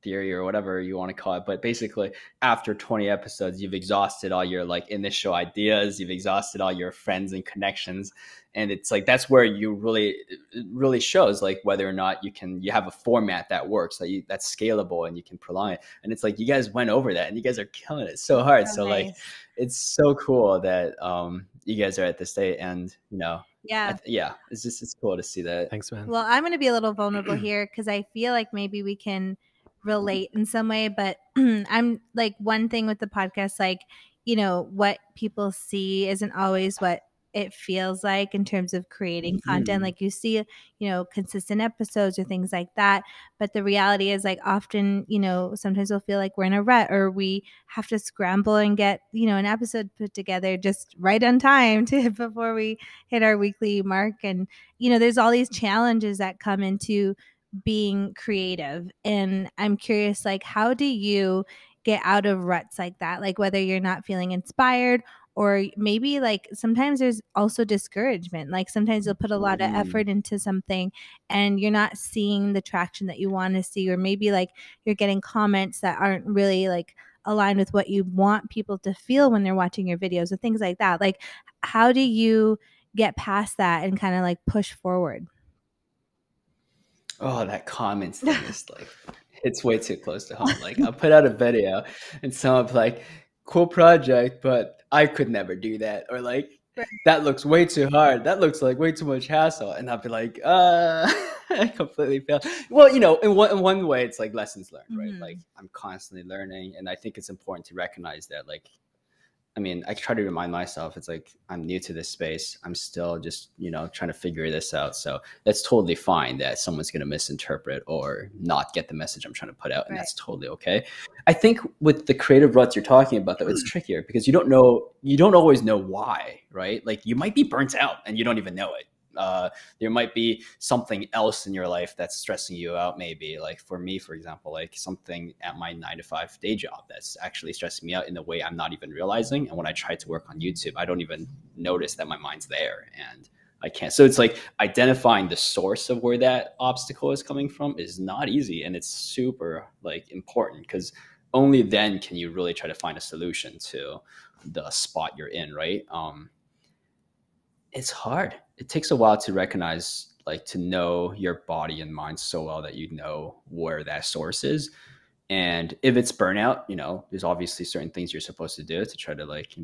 theory or whatever you want to call it. But basically, after 20 episodes, you've exhausted all your like initial ideas. You've exhausted all your friends and connections. And it's like, that's where you really shows like whether or not you have a format that works, that's scalable and you can prolong it. And it's like, you guys went over that and you guys are killing it so hard. So nice. Like, it's so cool that you guys are at this state, and you know, it's cool to see that. Thanks, man. Well, I'm going to be a little vulnerable here because I feel like maybe we can relate in some way, but I'm like, one thing with the podcast, like, you know, what people see isn't always what it feels like in terms of creating content. Like you see, you know, consistent episodes or things like that. But the reality is like often, you know, sometimes we'll feel like we're in a rut or we have to scramble and get, you know, an episode put together just right on time before we hit our weekly mark. And, you know, there's all these challenges that come into being creative. And I'm curious, like, how do you get out of ruts like that? Like whether you're not feeling inspired, or maybe like sometimes there's also discouragement. Like sometimes you'll put a lot of effort into something and you're not seeing the traction that you want to see, or maybe like you're getting comments that aren't really like aligned with what you want people to feel when they're watching your videos or things like that. Like how do you get past that and kind of like push forward? Oh, that comments thing is like, it's way too close to home. Like I'll put out a video and someone's like, cool project, but I could never do that. Or like, that looks way too hard. That looks like way too much hassle. And I'll be like, I completely failed. Well, you know, in one way, it's like lessons learned, right? Like I'm constantly learning. And I think it's important to recognize that, like, I mean, I try to remind myself, it's like, I'm new to this space. I'm still just, trying to figure this out. So that's totally fine that someone's going to misinterpret or not get the message I'm trying to put out. And Right. that's totally okay. I think with the creative ruts you're talking about, though, it's trickier because you don't always know why, right? Like, you might be burnt out and you don't even know it. There might be something else in your life that's stressing you out. Maybe like for me, for example, like something at my 9 to 5 day job that's actually stressing me out in a way I'm not even realizing. And when I try to work on YouTube, I don't even notice that my mind's there and I can't. So it's like identifying the source of where that obstacle is coming from is not easy. And it's super like important because only then can you really try to find a solution to the spot you're in. Right. It's hard. It takes a while to recognize, like to know your body and mind so well that you know where that source is. And if it's burnout, there's obviously certain things you're supposed to do to try to like,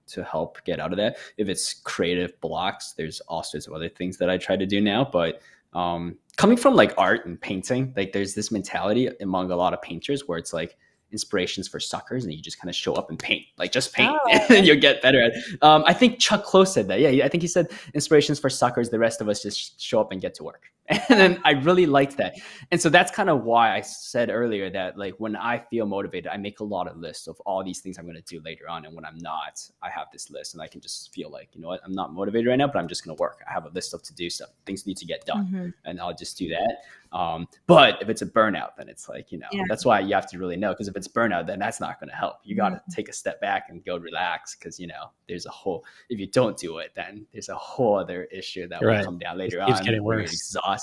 to help get out of that. If it's creative blocks, there's all sorts of other things that I try to do now. But coming from like art and painting, like there's this mentality among a lot of painters where it's like inspirations for suckers and you just kind of show up and paint, like just paint and you'll get better at it. I think Chuck Close said that. Yeah, I think he said inspirations for suckers, the rest of us just show up and get to work. And then I really liked that. And so that's kind of why I said earlier that like when I feel motivated, I make a lot of lists of all these things I'm going to do later on. And when I'm not, I have this list and I can just feel like, you know what, I'm not motivated right now, but I'm just going to work. I have a list of to-do stuff, things need to get done, and I'll just do that. But if it's a burnout, then it's like, that's why you have to really know, because if it's burnout, then that's not going to help. You got to take a step back and go relax because, there's a whole, if you don't do it, then there's a whole other issue that will come down later on where you're exhausted.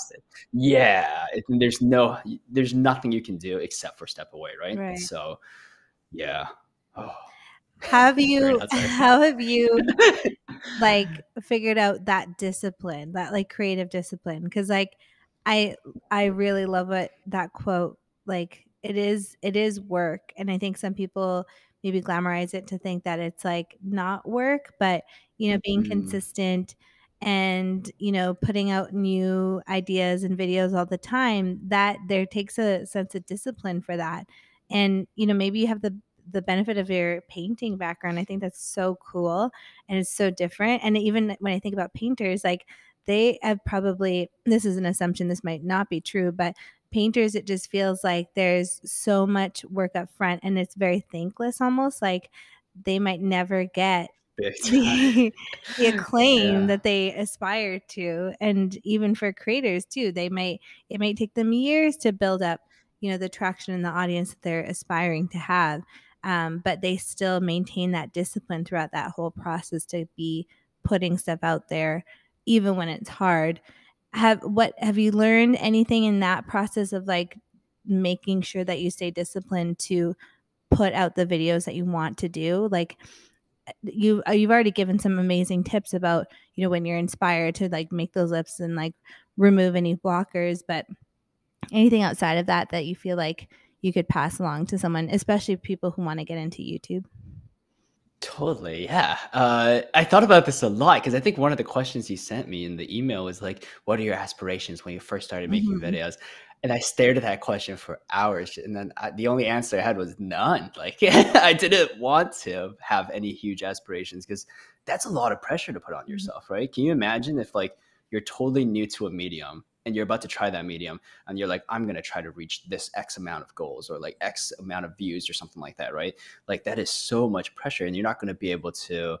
Yeah. There's nothing you can do except for step away. Right. So, yeah. Oh, how have you like figured out that discipline, that like creative discipline? Because like I really love what that quote, like it is work, and I think some people maybe glamorize it to think that it's like not work, but being consistent and putting out new ideas and videos all the time, that there takes a sense of discipline for that. And maybe you have the benefit of your painting background. I think that's so cool and it's so different. And even when I think about painters, like they have probably, this is an assumption, this might not be true, but painters, it just feels like there's so much work up front and it's very thankless, almost like they might never get big time. the the acclaim Yeah. that they aspire to. And even for creators too, it might take them years to build up the traction in the audience that they're aspiring to have. But they still maintain that discipline throughout that whole process to be putting stuff out there even when it's hard. Have you learned anything in that process of like making sure that you stay disciplined to put out the videos that you want to do? Like you've already given some amazing tips about when you're inspired to like make those lips and like remove any blockers, but anything outside of that that you feel like you could pass along to someone, especially people who want to get into YouTube? Totally. Yeah. I thought about this a lot because I think one of the questions you sent me in the email was like, what are your aspirations when you first started making videos? And I stared at that question for hours. And then the only answer I had was none. Like I didn't want to have any huge aspirations because that's a lot of pressure to put on yourself, right? Can you imagine if like you're totally new to a medium and you're about to try that medium and you're like, I'm going to try to reach this X amount of goals or like X amount of views or something like that, right? Like that is so much pressure and you're not going to be able to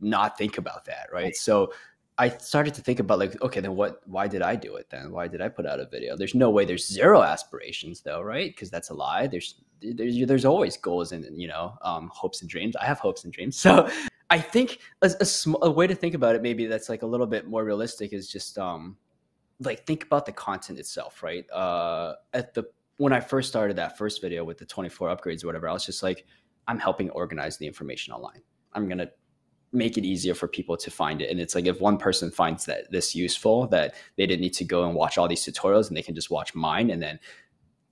not think about that, right? So I started to think about like, okay, then why did I do it then? Why did I put out a video? There's no way there's zero aspirations though, right? Because that's a lie. There's always goals and, hopes and dreams. I have hopes and dreams. So I think a way to think about it, maybe that's like a little bit more realistic is just, like think about the content itself, right? When I first started that first video with the 24 upgrades or whatever, I was just like, I'm helping organize the information online. I'm going to make it easier for people to find it. And it's like, if one person finds that this useful, that they didn't need to go and watch all these tutorials and they can just watch mine and then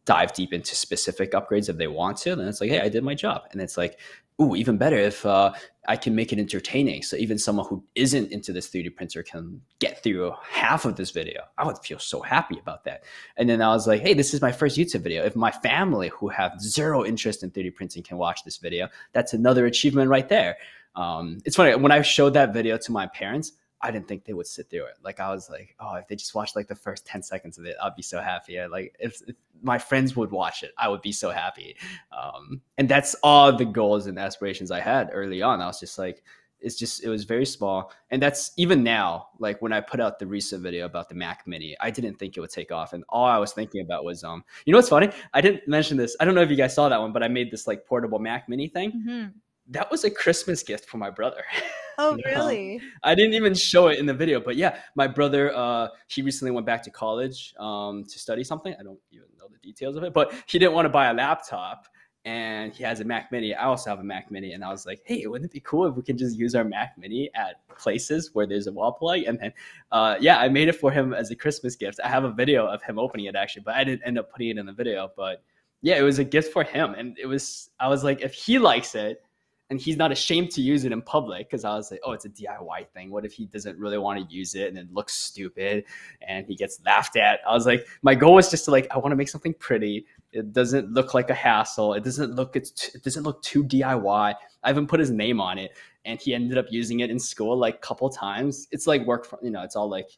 dive deep into specific upgrades if they want to. Then it's like, hey, I did my job. And it's like, ooh, even better if I can make it entertaining. So even someone who isn't into this 3D printer can get through half of this video. I would feel so happy about that. And then I was like, hey, this is my first YouTube video. If my family who have zero interest in 3D printing can watch this video, that's another achievement right there. It's funny, when I showed that video to my parents, I didn't think they would sit through it. Like, I was like, oh, if they just watched like the first 10 seconds of it, I'd be so happy. Like, if my friends would watch it, I would be so happy. And that's all the goals and aspirations I had early on. I was just like, it was very small. And that's even now, like when I put out the recent video about the Mac Mini, I didn't think it would take off. And all I was thinking about was, you know what's funny? I didn't mention this. I don't know if you guys saw that one, but I made this like portable Mac Mini thing. That was a Christmas gift for my brother. Oh, really? I didn't even show it in the video, but yeah, my brother, he recently went back to college to study something. I don't even know the details of it, but he didn't want to buy a laptop, and he has a Mac Mini. I also have a Mac Mini, and I was like, hey, wouldn't it be cool if we could just use our Mac Mini at places where there's a wall plug? And then, yeah, I made it for him as a Christmas gift. I have a video of him opening it actually, but I didn't end up putting it in the video. But yeah, it was a gift for him, and I was like, if he likes it, and he's not ashamed to use it in public, because I was like, oh, it's a DIY thing. What if he doesn't really want to use it and it looks stupid and he gets laughed at? I was like, my goal was just to like, I want to make something pretty. It doesn't look like a hassle. It doesn't look too DIY. I even put his name on it, and he ended up using it in school like a couple times. It's like work from, it's all like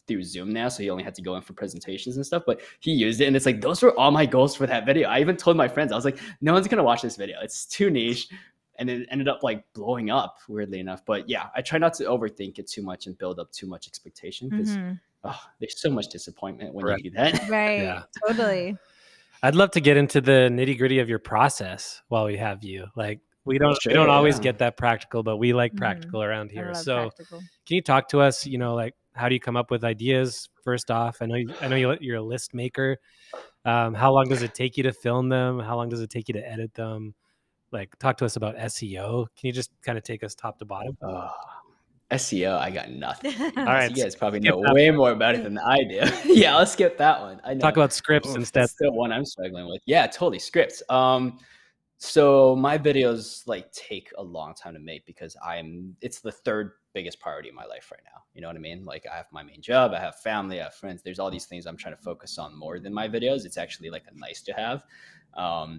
through Zoom now, so he only had to go in for presentations and stuff, but he used it, and it's like, those were all my goals for that video. I even told my friends, I was like, no one's gonna watch this video, it's too niche, and it ended up like blowing up, weirdly enough. But yeah, I try not to overthink it too much and build up too much expectation, because there's so much disappointment when you do that. Right. Yeah. Totally. I'd love to get into the nitty gritty of your process while we have you. Like, we don't always get that practical, but we like practical around here. So practical. Can you talk to us, like, how do you come up with ideas? First off, I know you're a list maker. How long does it take you to film them? How long does it take you to edit them? Like, talk to us about SEO. Can you just kind of take us top to bottom? SEO, I got nothing. All right, you guys probably know way more about it than I do. Yeah, I'll skip that one. I know. Talk about scripts instead. That's still one I'm struggling with. Yeah, totally, scripts. So my videos like take a long time to make, because it's the third biggest priority in my life right now. You know what I mean? Like, I have my main job, I have family, I have friends. There's all these things I'm trying to focus on more than my videos. It's actually like a nice to have.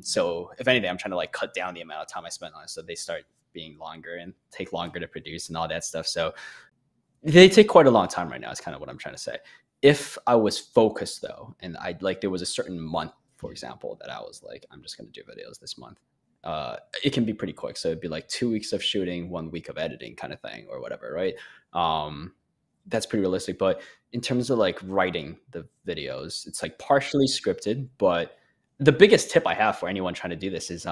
So if anything, I'm trying to like cut down the amount of time I spend on it, so they start being longer and take longer to produce and all that stuff. So they take quite a long time right now, is kind of what I'm trying to say. If I was focused though, and there was a certain month, for example, that I was like, I'm just going to do videos this month. It can be pretty quick. So it'd be like 2 weeks of shooting, 1 week of editing kind of thing, or whatever. Right. That's pretty realistic. But in terms of like writing the videos, it's like partially scripted, but the biggest tip I have for anyone trying to do this is,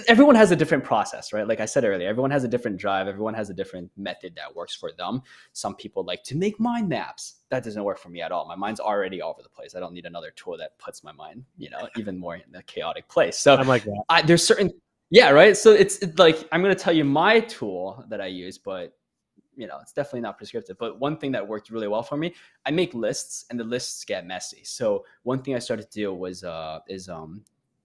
everyone has a different process, right? Like I said earlier, everyone has a different drive. Everyone has a different method that works for them. Some people like to make mind maps. That doesn't work for me at all. My mind's already all over the place. I don't need another tool that puts my mind, even more in a chaotic place. So I'm like that. There's certain, yeah, right. So it's like, I'm going to tell you my tool that I use, but it's definitely not prescriptive. But one thing that worked really well for me, I make lists, and the lists get messy. So one thing I started to do was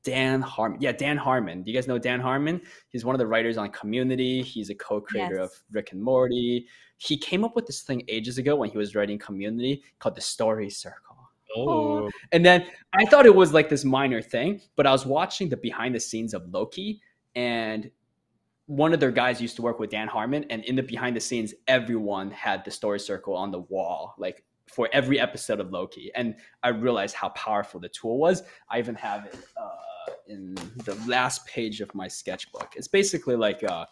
Dan Harmon. Yeah, Dan Harmon. Do you guys know Dan Harmon? He's one of the writers on Community. He's a co-creator of Rick and Morty. He came up with this thing ages ago when he was writing Community called the Story Circle. Oh. And then I thought it was like this minor thing, but I was watching the behind the scenes of Loki, and one of their guys used to work with Dan Harmon, and in the behind the scenes, everyone had the Story Circle on the wall, like for every episode of Loki. And I realized how powerful the tool was. I even have it in the last page of my sketchbook. It's basically like a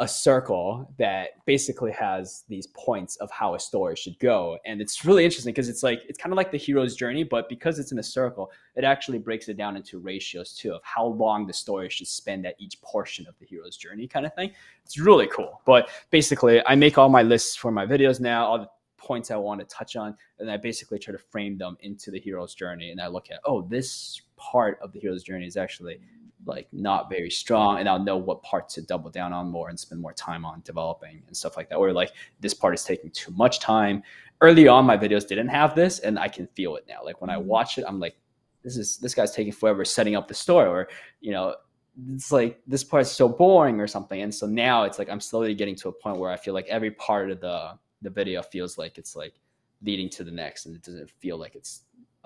circle that basically has these points of how a story should go. And it's really interesting, because it's kind of like the hero's journey, but because it's in a circle, it actually breaks it down into ratios too, of how long the story should spend at each portion of the hero's journey kind of thing. It's really cool. But basically, I make all my lists for my videos now, all the points I want to touch on, and I basically try to frame them into the hero's journey. And I look at, this part of the hero's journey is actually like not very strong, and I'll know what part to double down on more and spend more time on developing and stuff like that. Or like, this part is taking too much time. Early on, my videos didn't have this, and I can feel it now. Like when I watch it, I'm like, this guy's taking forever setting up the story, or it's like this part's so boring or something. And so now it's like I'm slowly getting to a point where I feel like every part of the video feels like it's like leading to the next, and it doesn't feel like it's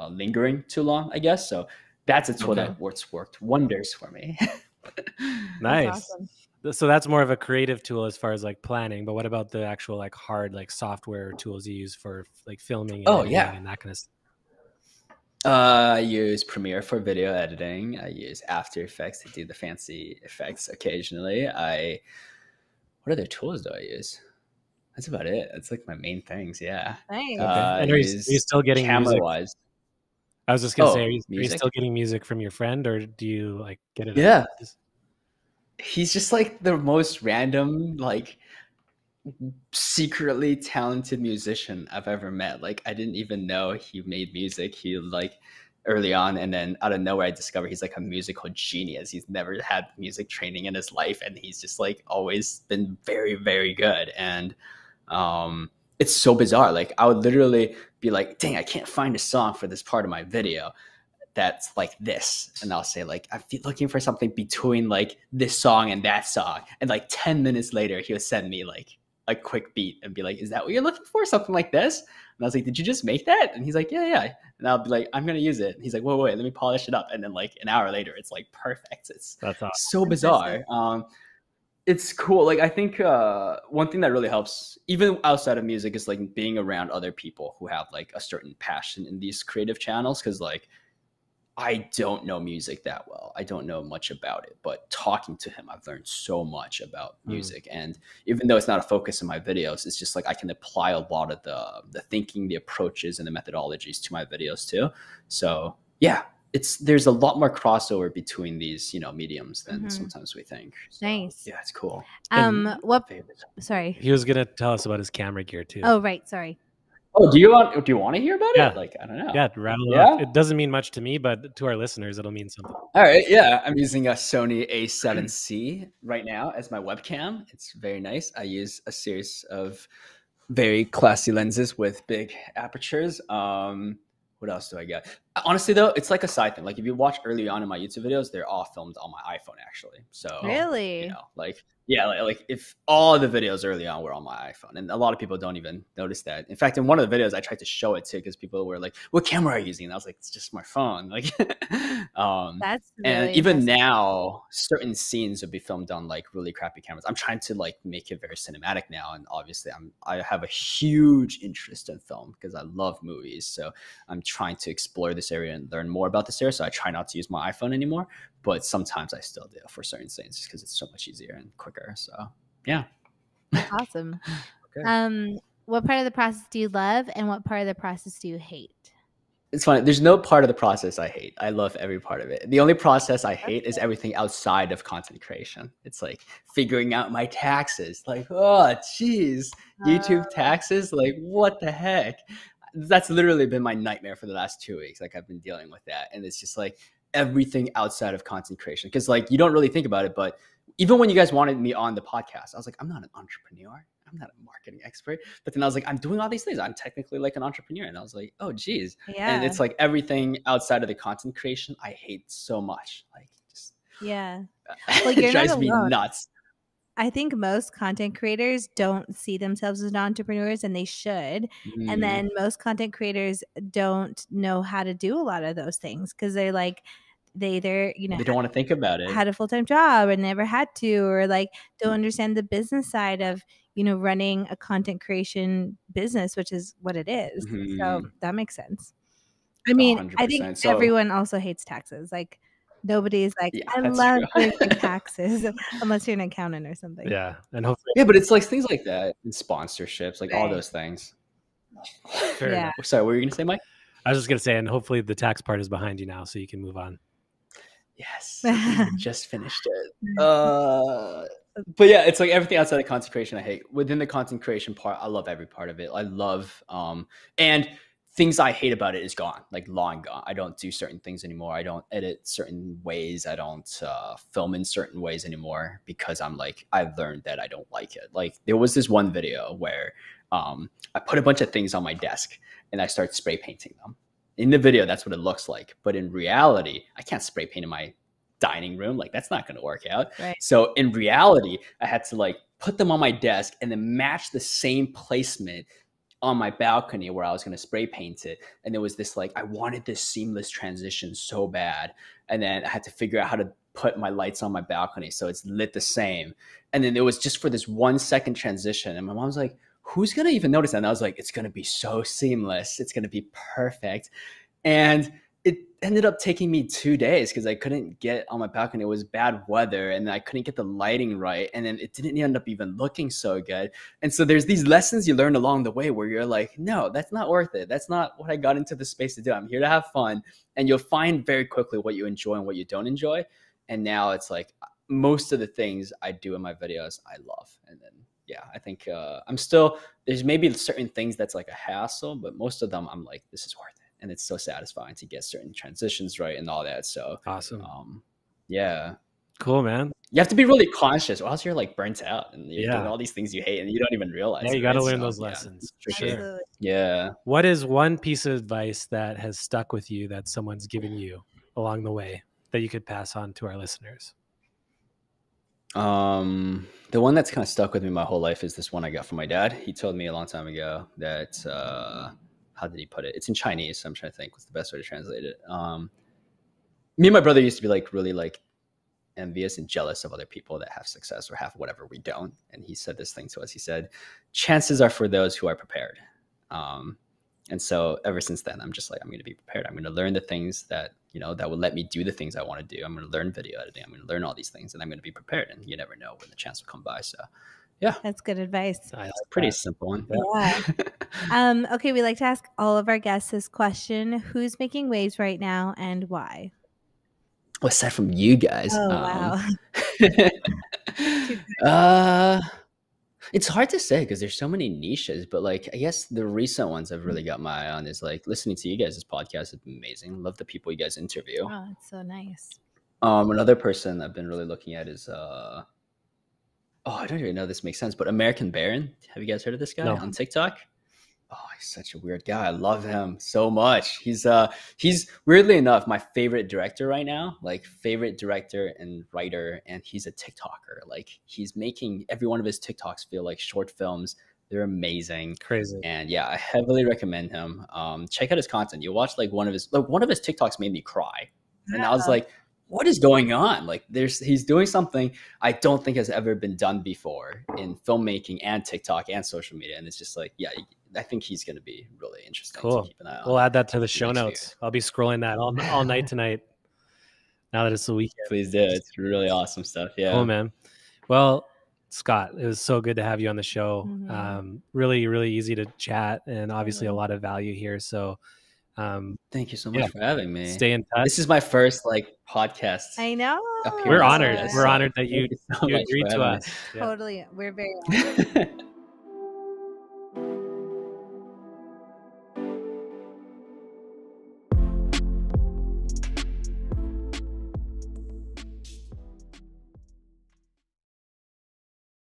lingering too long, I guess. So that's a tool that worked wonders for me. Nice. Awesome. So that's more of a creative tool as far as like planning, but what about the actual like hard like software tools you use for like filming and editing and that kind of stuff? I use Premiere for video editing. I use After Effects to do the fancy effects occasionally. What other tools do I use? That's about it. That's like my main things. Yeah. Nice. And are you still getting camera music? Wise? I was just gonna say, are you still getting music from your friend, or do you like get it? Yeah. He's just like the most random, like secretly talented musician I've ever met. Like I didn't even know he made music. He like early on, and then out of nowhere I discovered he's like a musical genius. He's never had music training in his life, and he's just like always been very, very good. And it's so bizarre. Like I would literally be like, dang, I can't find a song for this part of my video that's like this, and I'll say like I'm looking for something between like this song and that song, and like 10 minutes later he'll send me like a quick beat and be like, is that what you're looking for? Something like this? And I was like, did you just make that? And he's like, yeah. And I'll be like, I'm gonna use it. And he's like, wait, let me polish it up. And then like an hour later it's like perfect. It's so bizarre. It's cool. Like I think one thing that really helps even outside of music is like being around other people who have like a certain passion in these creative channels, because like I don't know music that well. I don't know much about it, but talking to him, I've learned so much about music. And even though it's not a focus in my videos, it's just like I can apply a lot of the thinking, the approaches, and the methodologies to my videos too. So yeah, there's a lot more crossover between these, mediums than sometimes we think. So, nice. Yeah, it's cool. Sorry. He was gonna tell us about his camera gear too. Oh, right. Sorry. Oh, do you want to hear about it? Like, I don't know. Yeah, rattle it off. It doesn't mean much to me, but to our listeners, it'll mean something. All right. Yeah. I'm using a Sony A7C right now as my webcam. It's very nice. I use a series of very classy lenses with big apertures. What else do I get? Honestly, though, it's like a side thing. Like if you watch early on in my YouTube videos, they're all filmed on my iPhone, actually. So really, like if all the videos early on were on my iPhone, and a lot of people don't even notice that. In fact, in one of the videos, I tried to show it too, because people were like, "What camera are you using?" And I was like, "It's just my phone." Like, that's really and even now, certain scenes would be filmed on like really crappy cameras. I'm trying to like make it very cinematic now, and obviously, I have a huge interest in film because I love movies. So I'm trying to explore this area and learn more about this area. So I try not to use my iPhone anymore, but sometimes I still do for certain things just because it's so much easier and quicker. So yeah. Awesome. What part of the process do you love, and what part of the process do you hate? It's funny. There's no part of the process I hate. I love every part of it. The only process I hate is everything outside of content creation. It's like figuring out my taxes. Like, oh, geez, YouTube taxes. Like, what the heck? That's literally been my nightmare for the last 2 weeks. Like I've been dealing with that. And it's just like everything outside of content creation. Cause like, you don't really think about it, but even when you guys wanted me on the podcast, I was like, I'm not an entrepreneur. I'm not a marketing expert. But then I was like, I'm doing all these things. I'm technically like an entrepreneur. And I was like, oh geez. Yeah. And it's like everything outside of the content creation, I hate so much. Like just, well, it drives me nuts. I think most content creators don't see themselves as entrepreneurs, and they should. And then most content creators don't know how to do a lot of those things because they're like, they either, they don't want to think about it, had a full-time job and never had to, or like don't understand the business side of, running a content creation business, which is what it is. So that makes sense. I mean, 100%. I think everyone also hates taxes. Like nobody's like, I love doing my taxes unless you're an accountant or something. Yeah. And hopefully. Yeah, but it's like things like that and sponsorships, like all those things. Yeah. Sorry, what were you going to say, Mike? I was just going to say, and hopefully the tax part is behind you now so you can move on. Yes. Just finished it. But yeah, it's like everything outside the content creation I hate. Within the content creation part, I love every part of it. I love, and things I hate about it is gone, like long gone. I don't do certain things anymore. I don't edit certain ways. I don't film in certain ways anymore because I've learned that I don't like it. Like there was this one video where I put a bunch of things on my desk and I start spray painting them. in the video, that's what it looks like. But in reality, I can't spray paint in my dining room. Like that's not going to work out. Right. So in reality, I had to like put them on my desk and then match the same placement on my balcony where I was going to spray paint it. And there was this like, I wanted this seamless transition so bad. And then I had to figure out how to put my lights on my balcony so it's lit the same. And then it was just for this 1 second transition. And my mom's like, who's going to even notice that? And I was like, it's going to be so seamless. It's going to be perfect. And it ended up taking me 2 days because I couldn't get on my balcony. It was bad weather and I couldn't get the lighting right. And then it didn't end up even looking so good. And so there's these lessons you learn along the way where you're like, no, that's not worth it. That's not what I got into the space to do. I'm here to have fun. And you'll find very quickly what you enjoy and what you don't enjoy. And now it's like most of the things I do in my videos, I love. And then, yeah, I think I'm still, there's maybe certain things that's like a hassle, but most of them I'm like, this is worth it. And it's so satisfying to get certain transitions right and all that. So awesome. Yeah. Cool, man. You have to be really conscious or else you're like burnt out and you're doing all these things you hate and you don't even realize. Yeah, you got to learn those lessons. For sure. Yeah. What is one piece of advice that has stuck with you that someone's given you along the way that you could pass on to our listeners? The one that's kind of stuck with me my whole life is this one I got from my dad. He told me a long time ago that how did he put it? It's in Chinese, so I'm trying to think what's the best way to translate it. Me and my brother used to be like really like envious and jealous of other people that have success or have whatever we don't. And he said this thing to us. He said, chances are for those who are prepared. And so ever since then, I'm just like, I'm going to be prepared. I'm going to learn the things that, you know, that will let me do the things I want to do. I'm going to learn video editing. I'm going to learn all these things and I'm going to be prepared. And you never know when the chance will come by. So yeah, that's good advice. It's a pretty simple one. Yeah. Okay. We like to ask all of our guests this question: who's making waves right now and why? Well, aside from you guys. Oh, wow. It's hard to say because there's so many niches, but like I guess the recent ones I've really got my eye on is like listening to you guys' podcast has been amazing. Love the people you guys interview. Oh, it's so nice. Another person I've been really looking at is I don't even know if this makes sense, but American Baron. Have you guys heard of this guy on TikTok? Oh, he's such a weird guy. I love him so much. He's weirdly enough my favorite director right now, like favorite director and writer, and he's a TikToker. Like he's making every one of his TikToks feel like short films. They're amazing. Crazy. And yeah, I heavily recommend him. Check out his content. You watch like one of his TikToks made me cry. And I was like, what is going on? Like he's doing something I don't think has ever been done before in filmmaking and TikTok and social media. And it's just like, yeah, I think he's going to be really interesting. Cool. To keep an eye on. We'll add that to the show notes. I'll be scrolling that all night tonight. Now that it's the weekend. Please do. It's really awesome stuff. Yeah. Cool, man. Well, Scott, it was so good to have you on the show. Mm-hmm. Really, really easy to chat and obviously a lot of value here. So thank you so much for having me. Stay in touch. This is my first like podcast. I know. We're honored. We're honored that you agreed to us. Totally. We're very honored.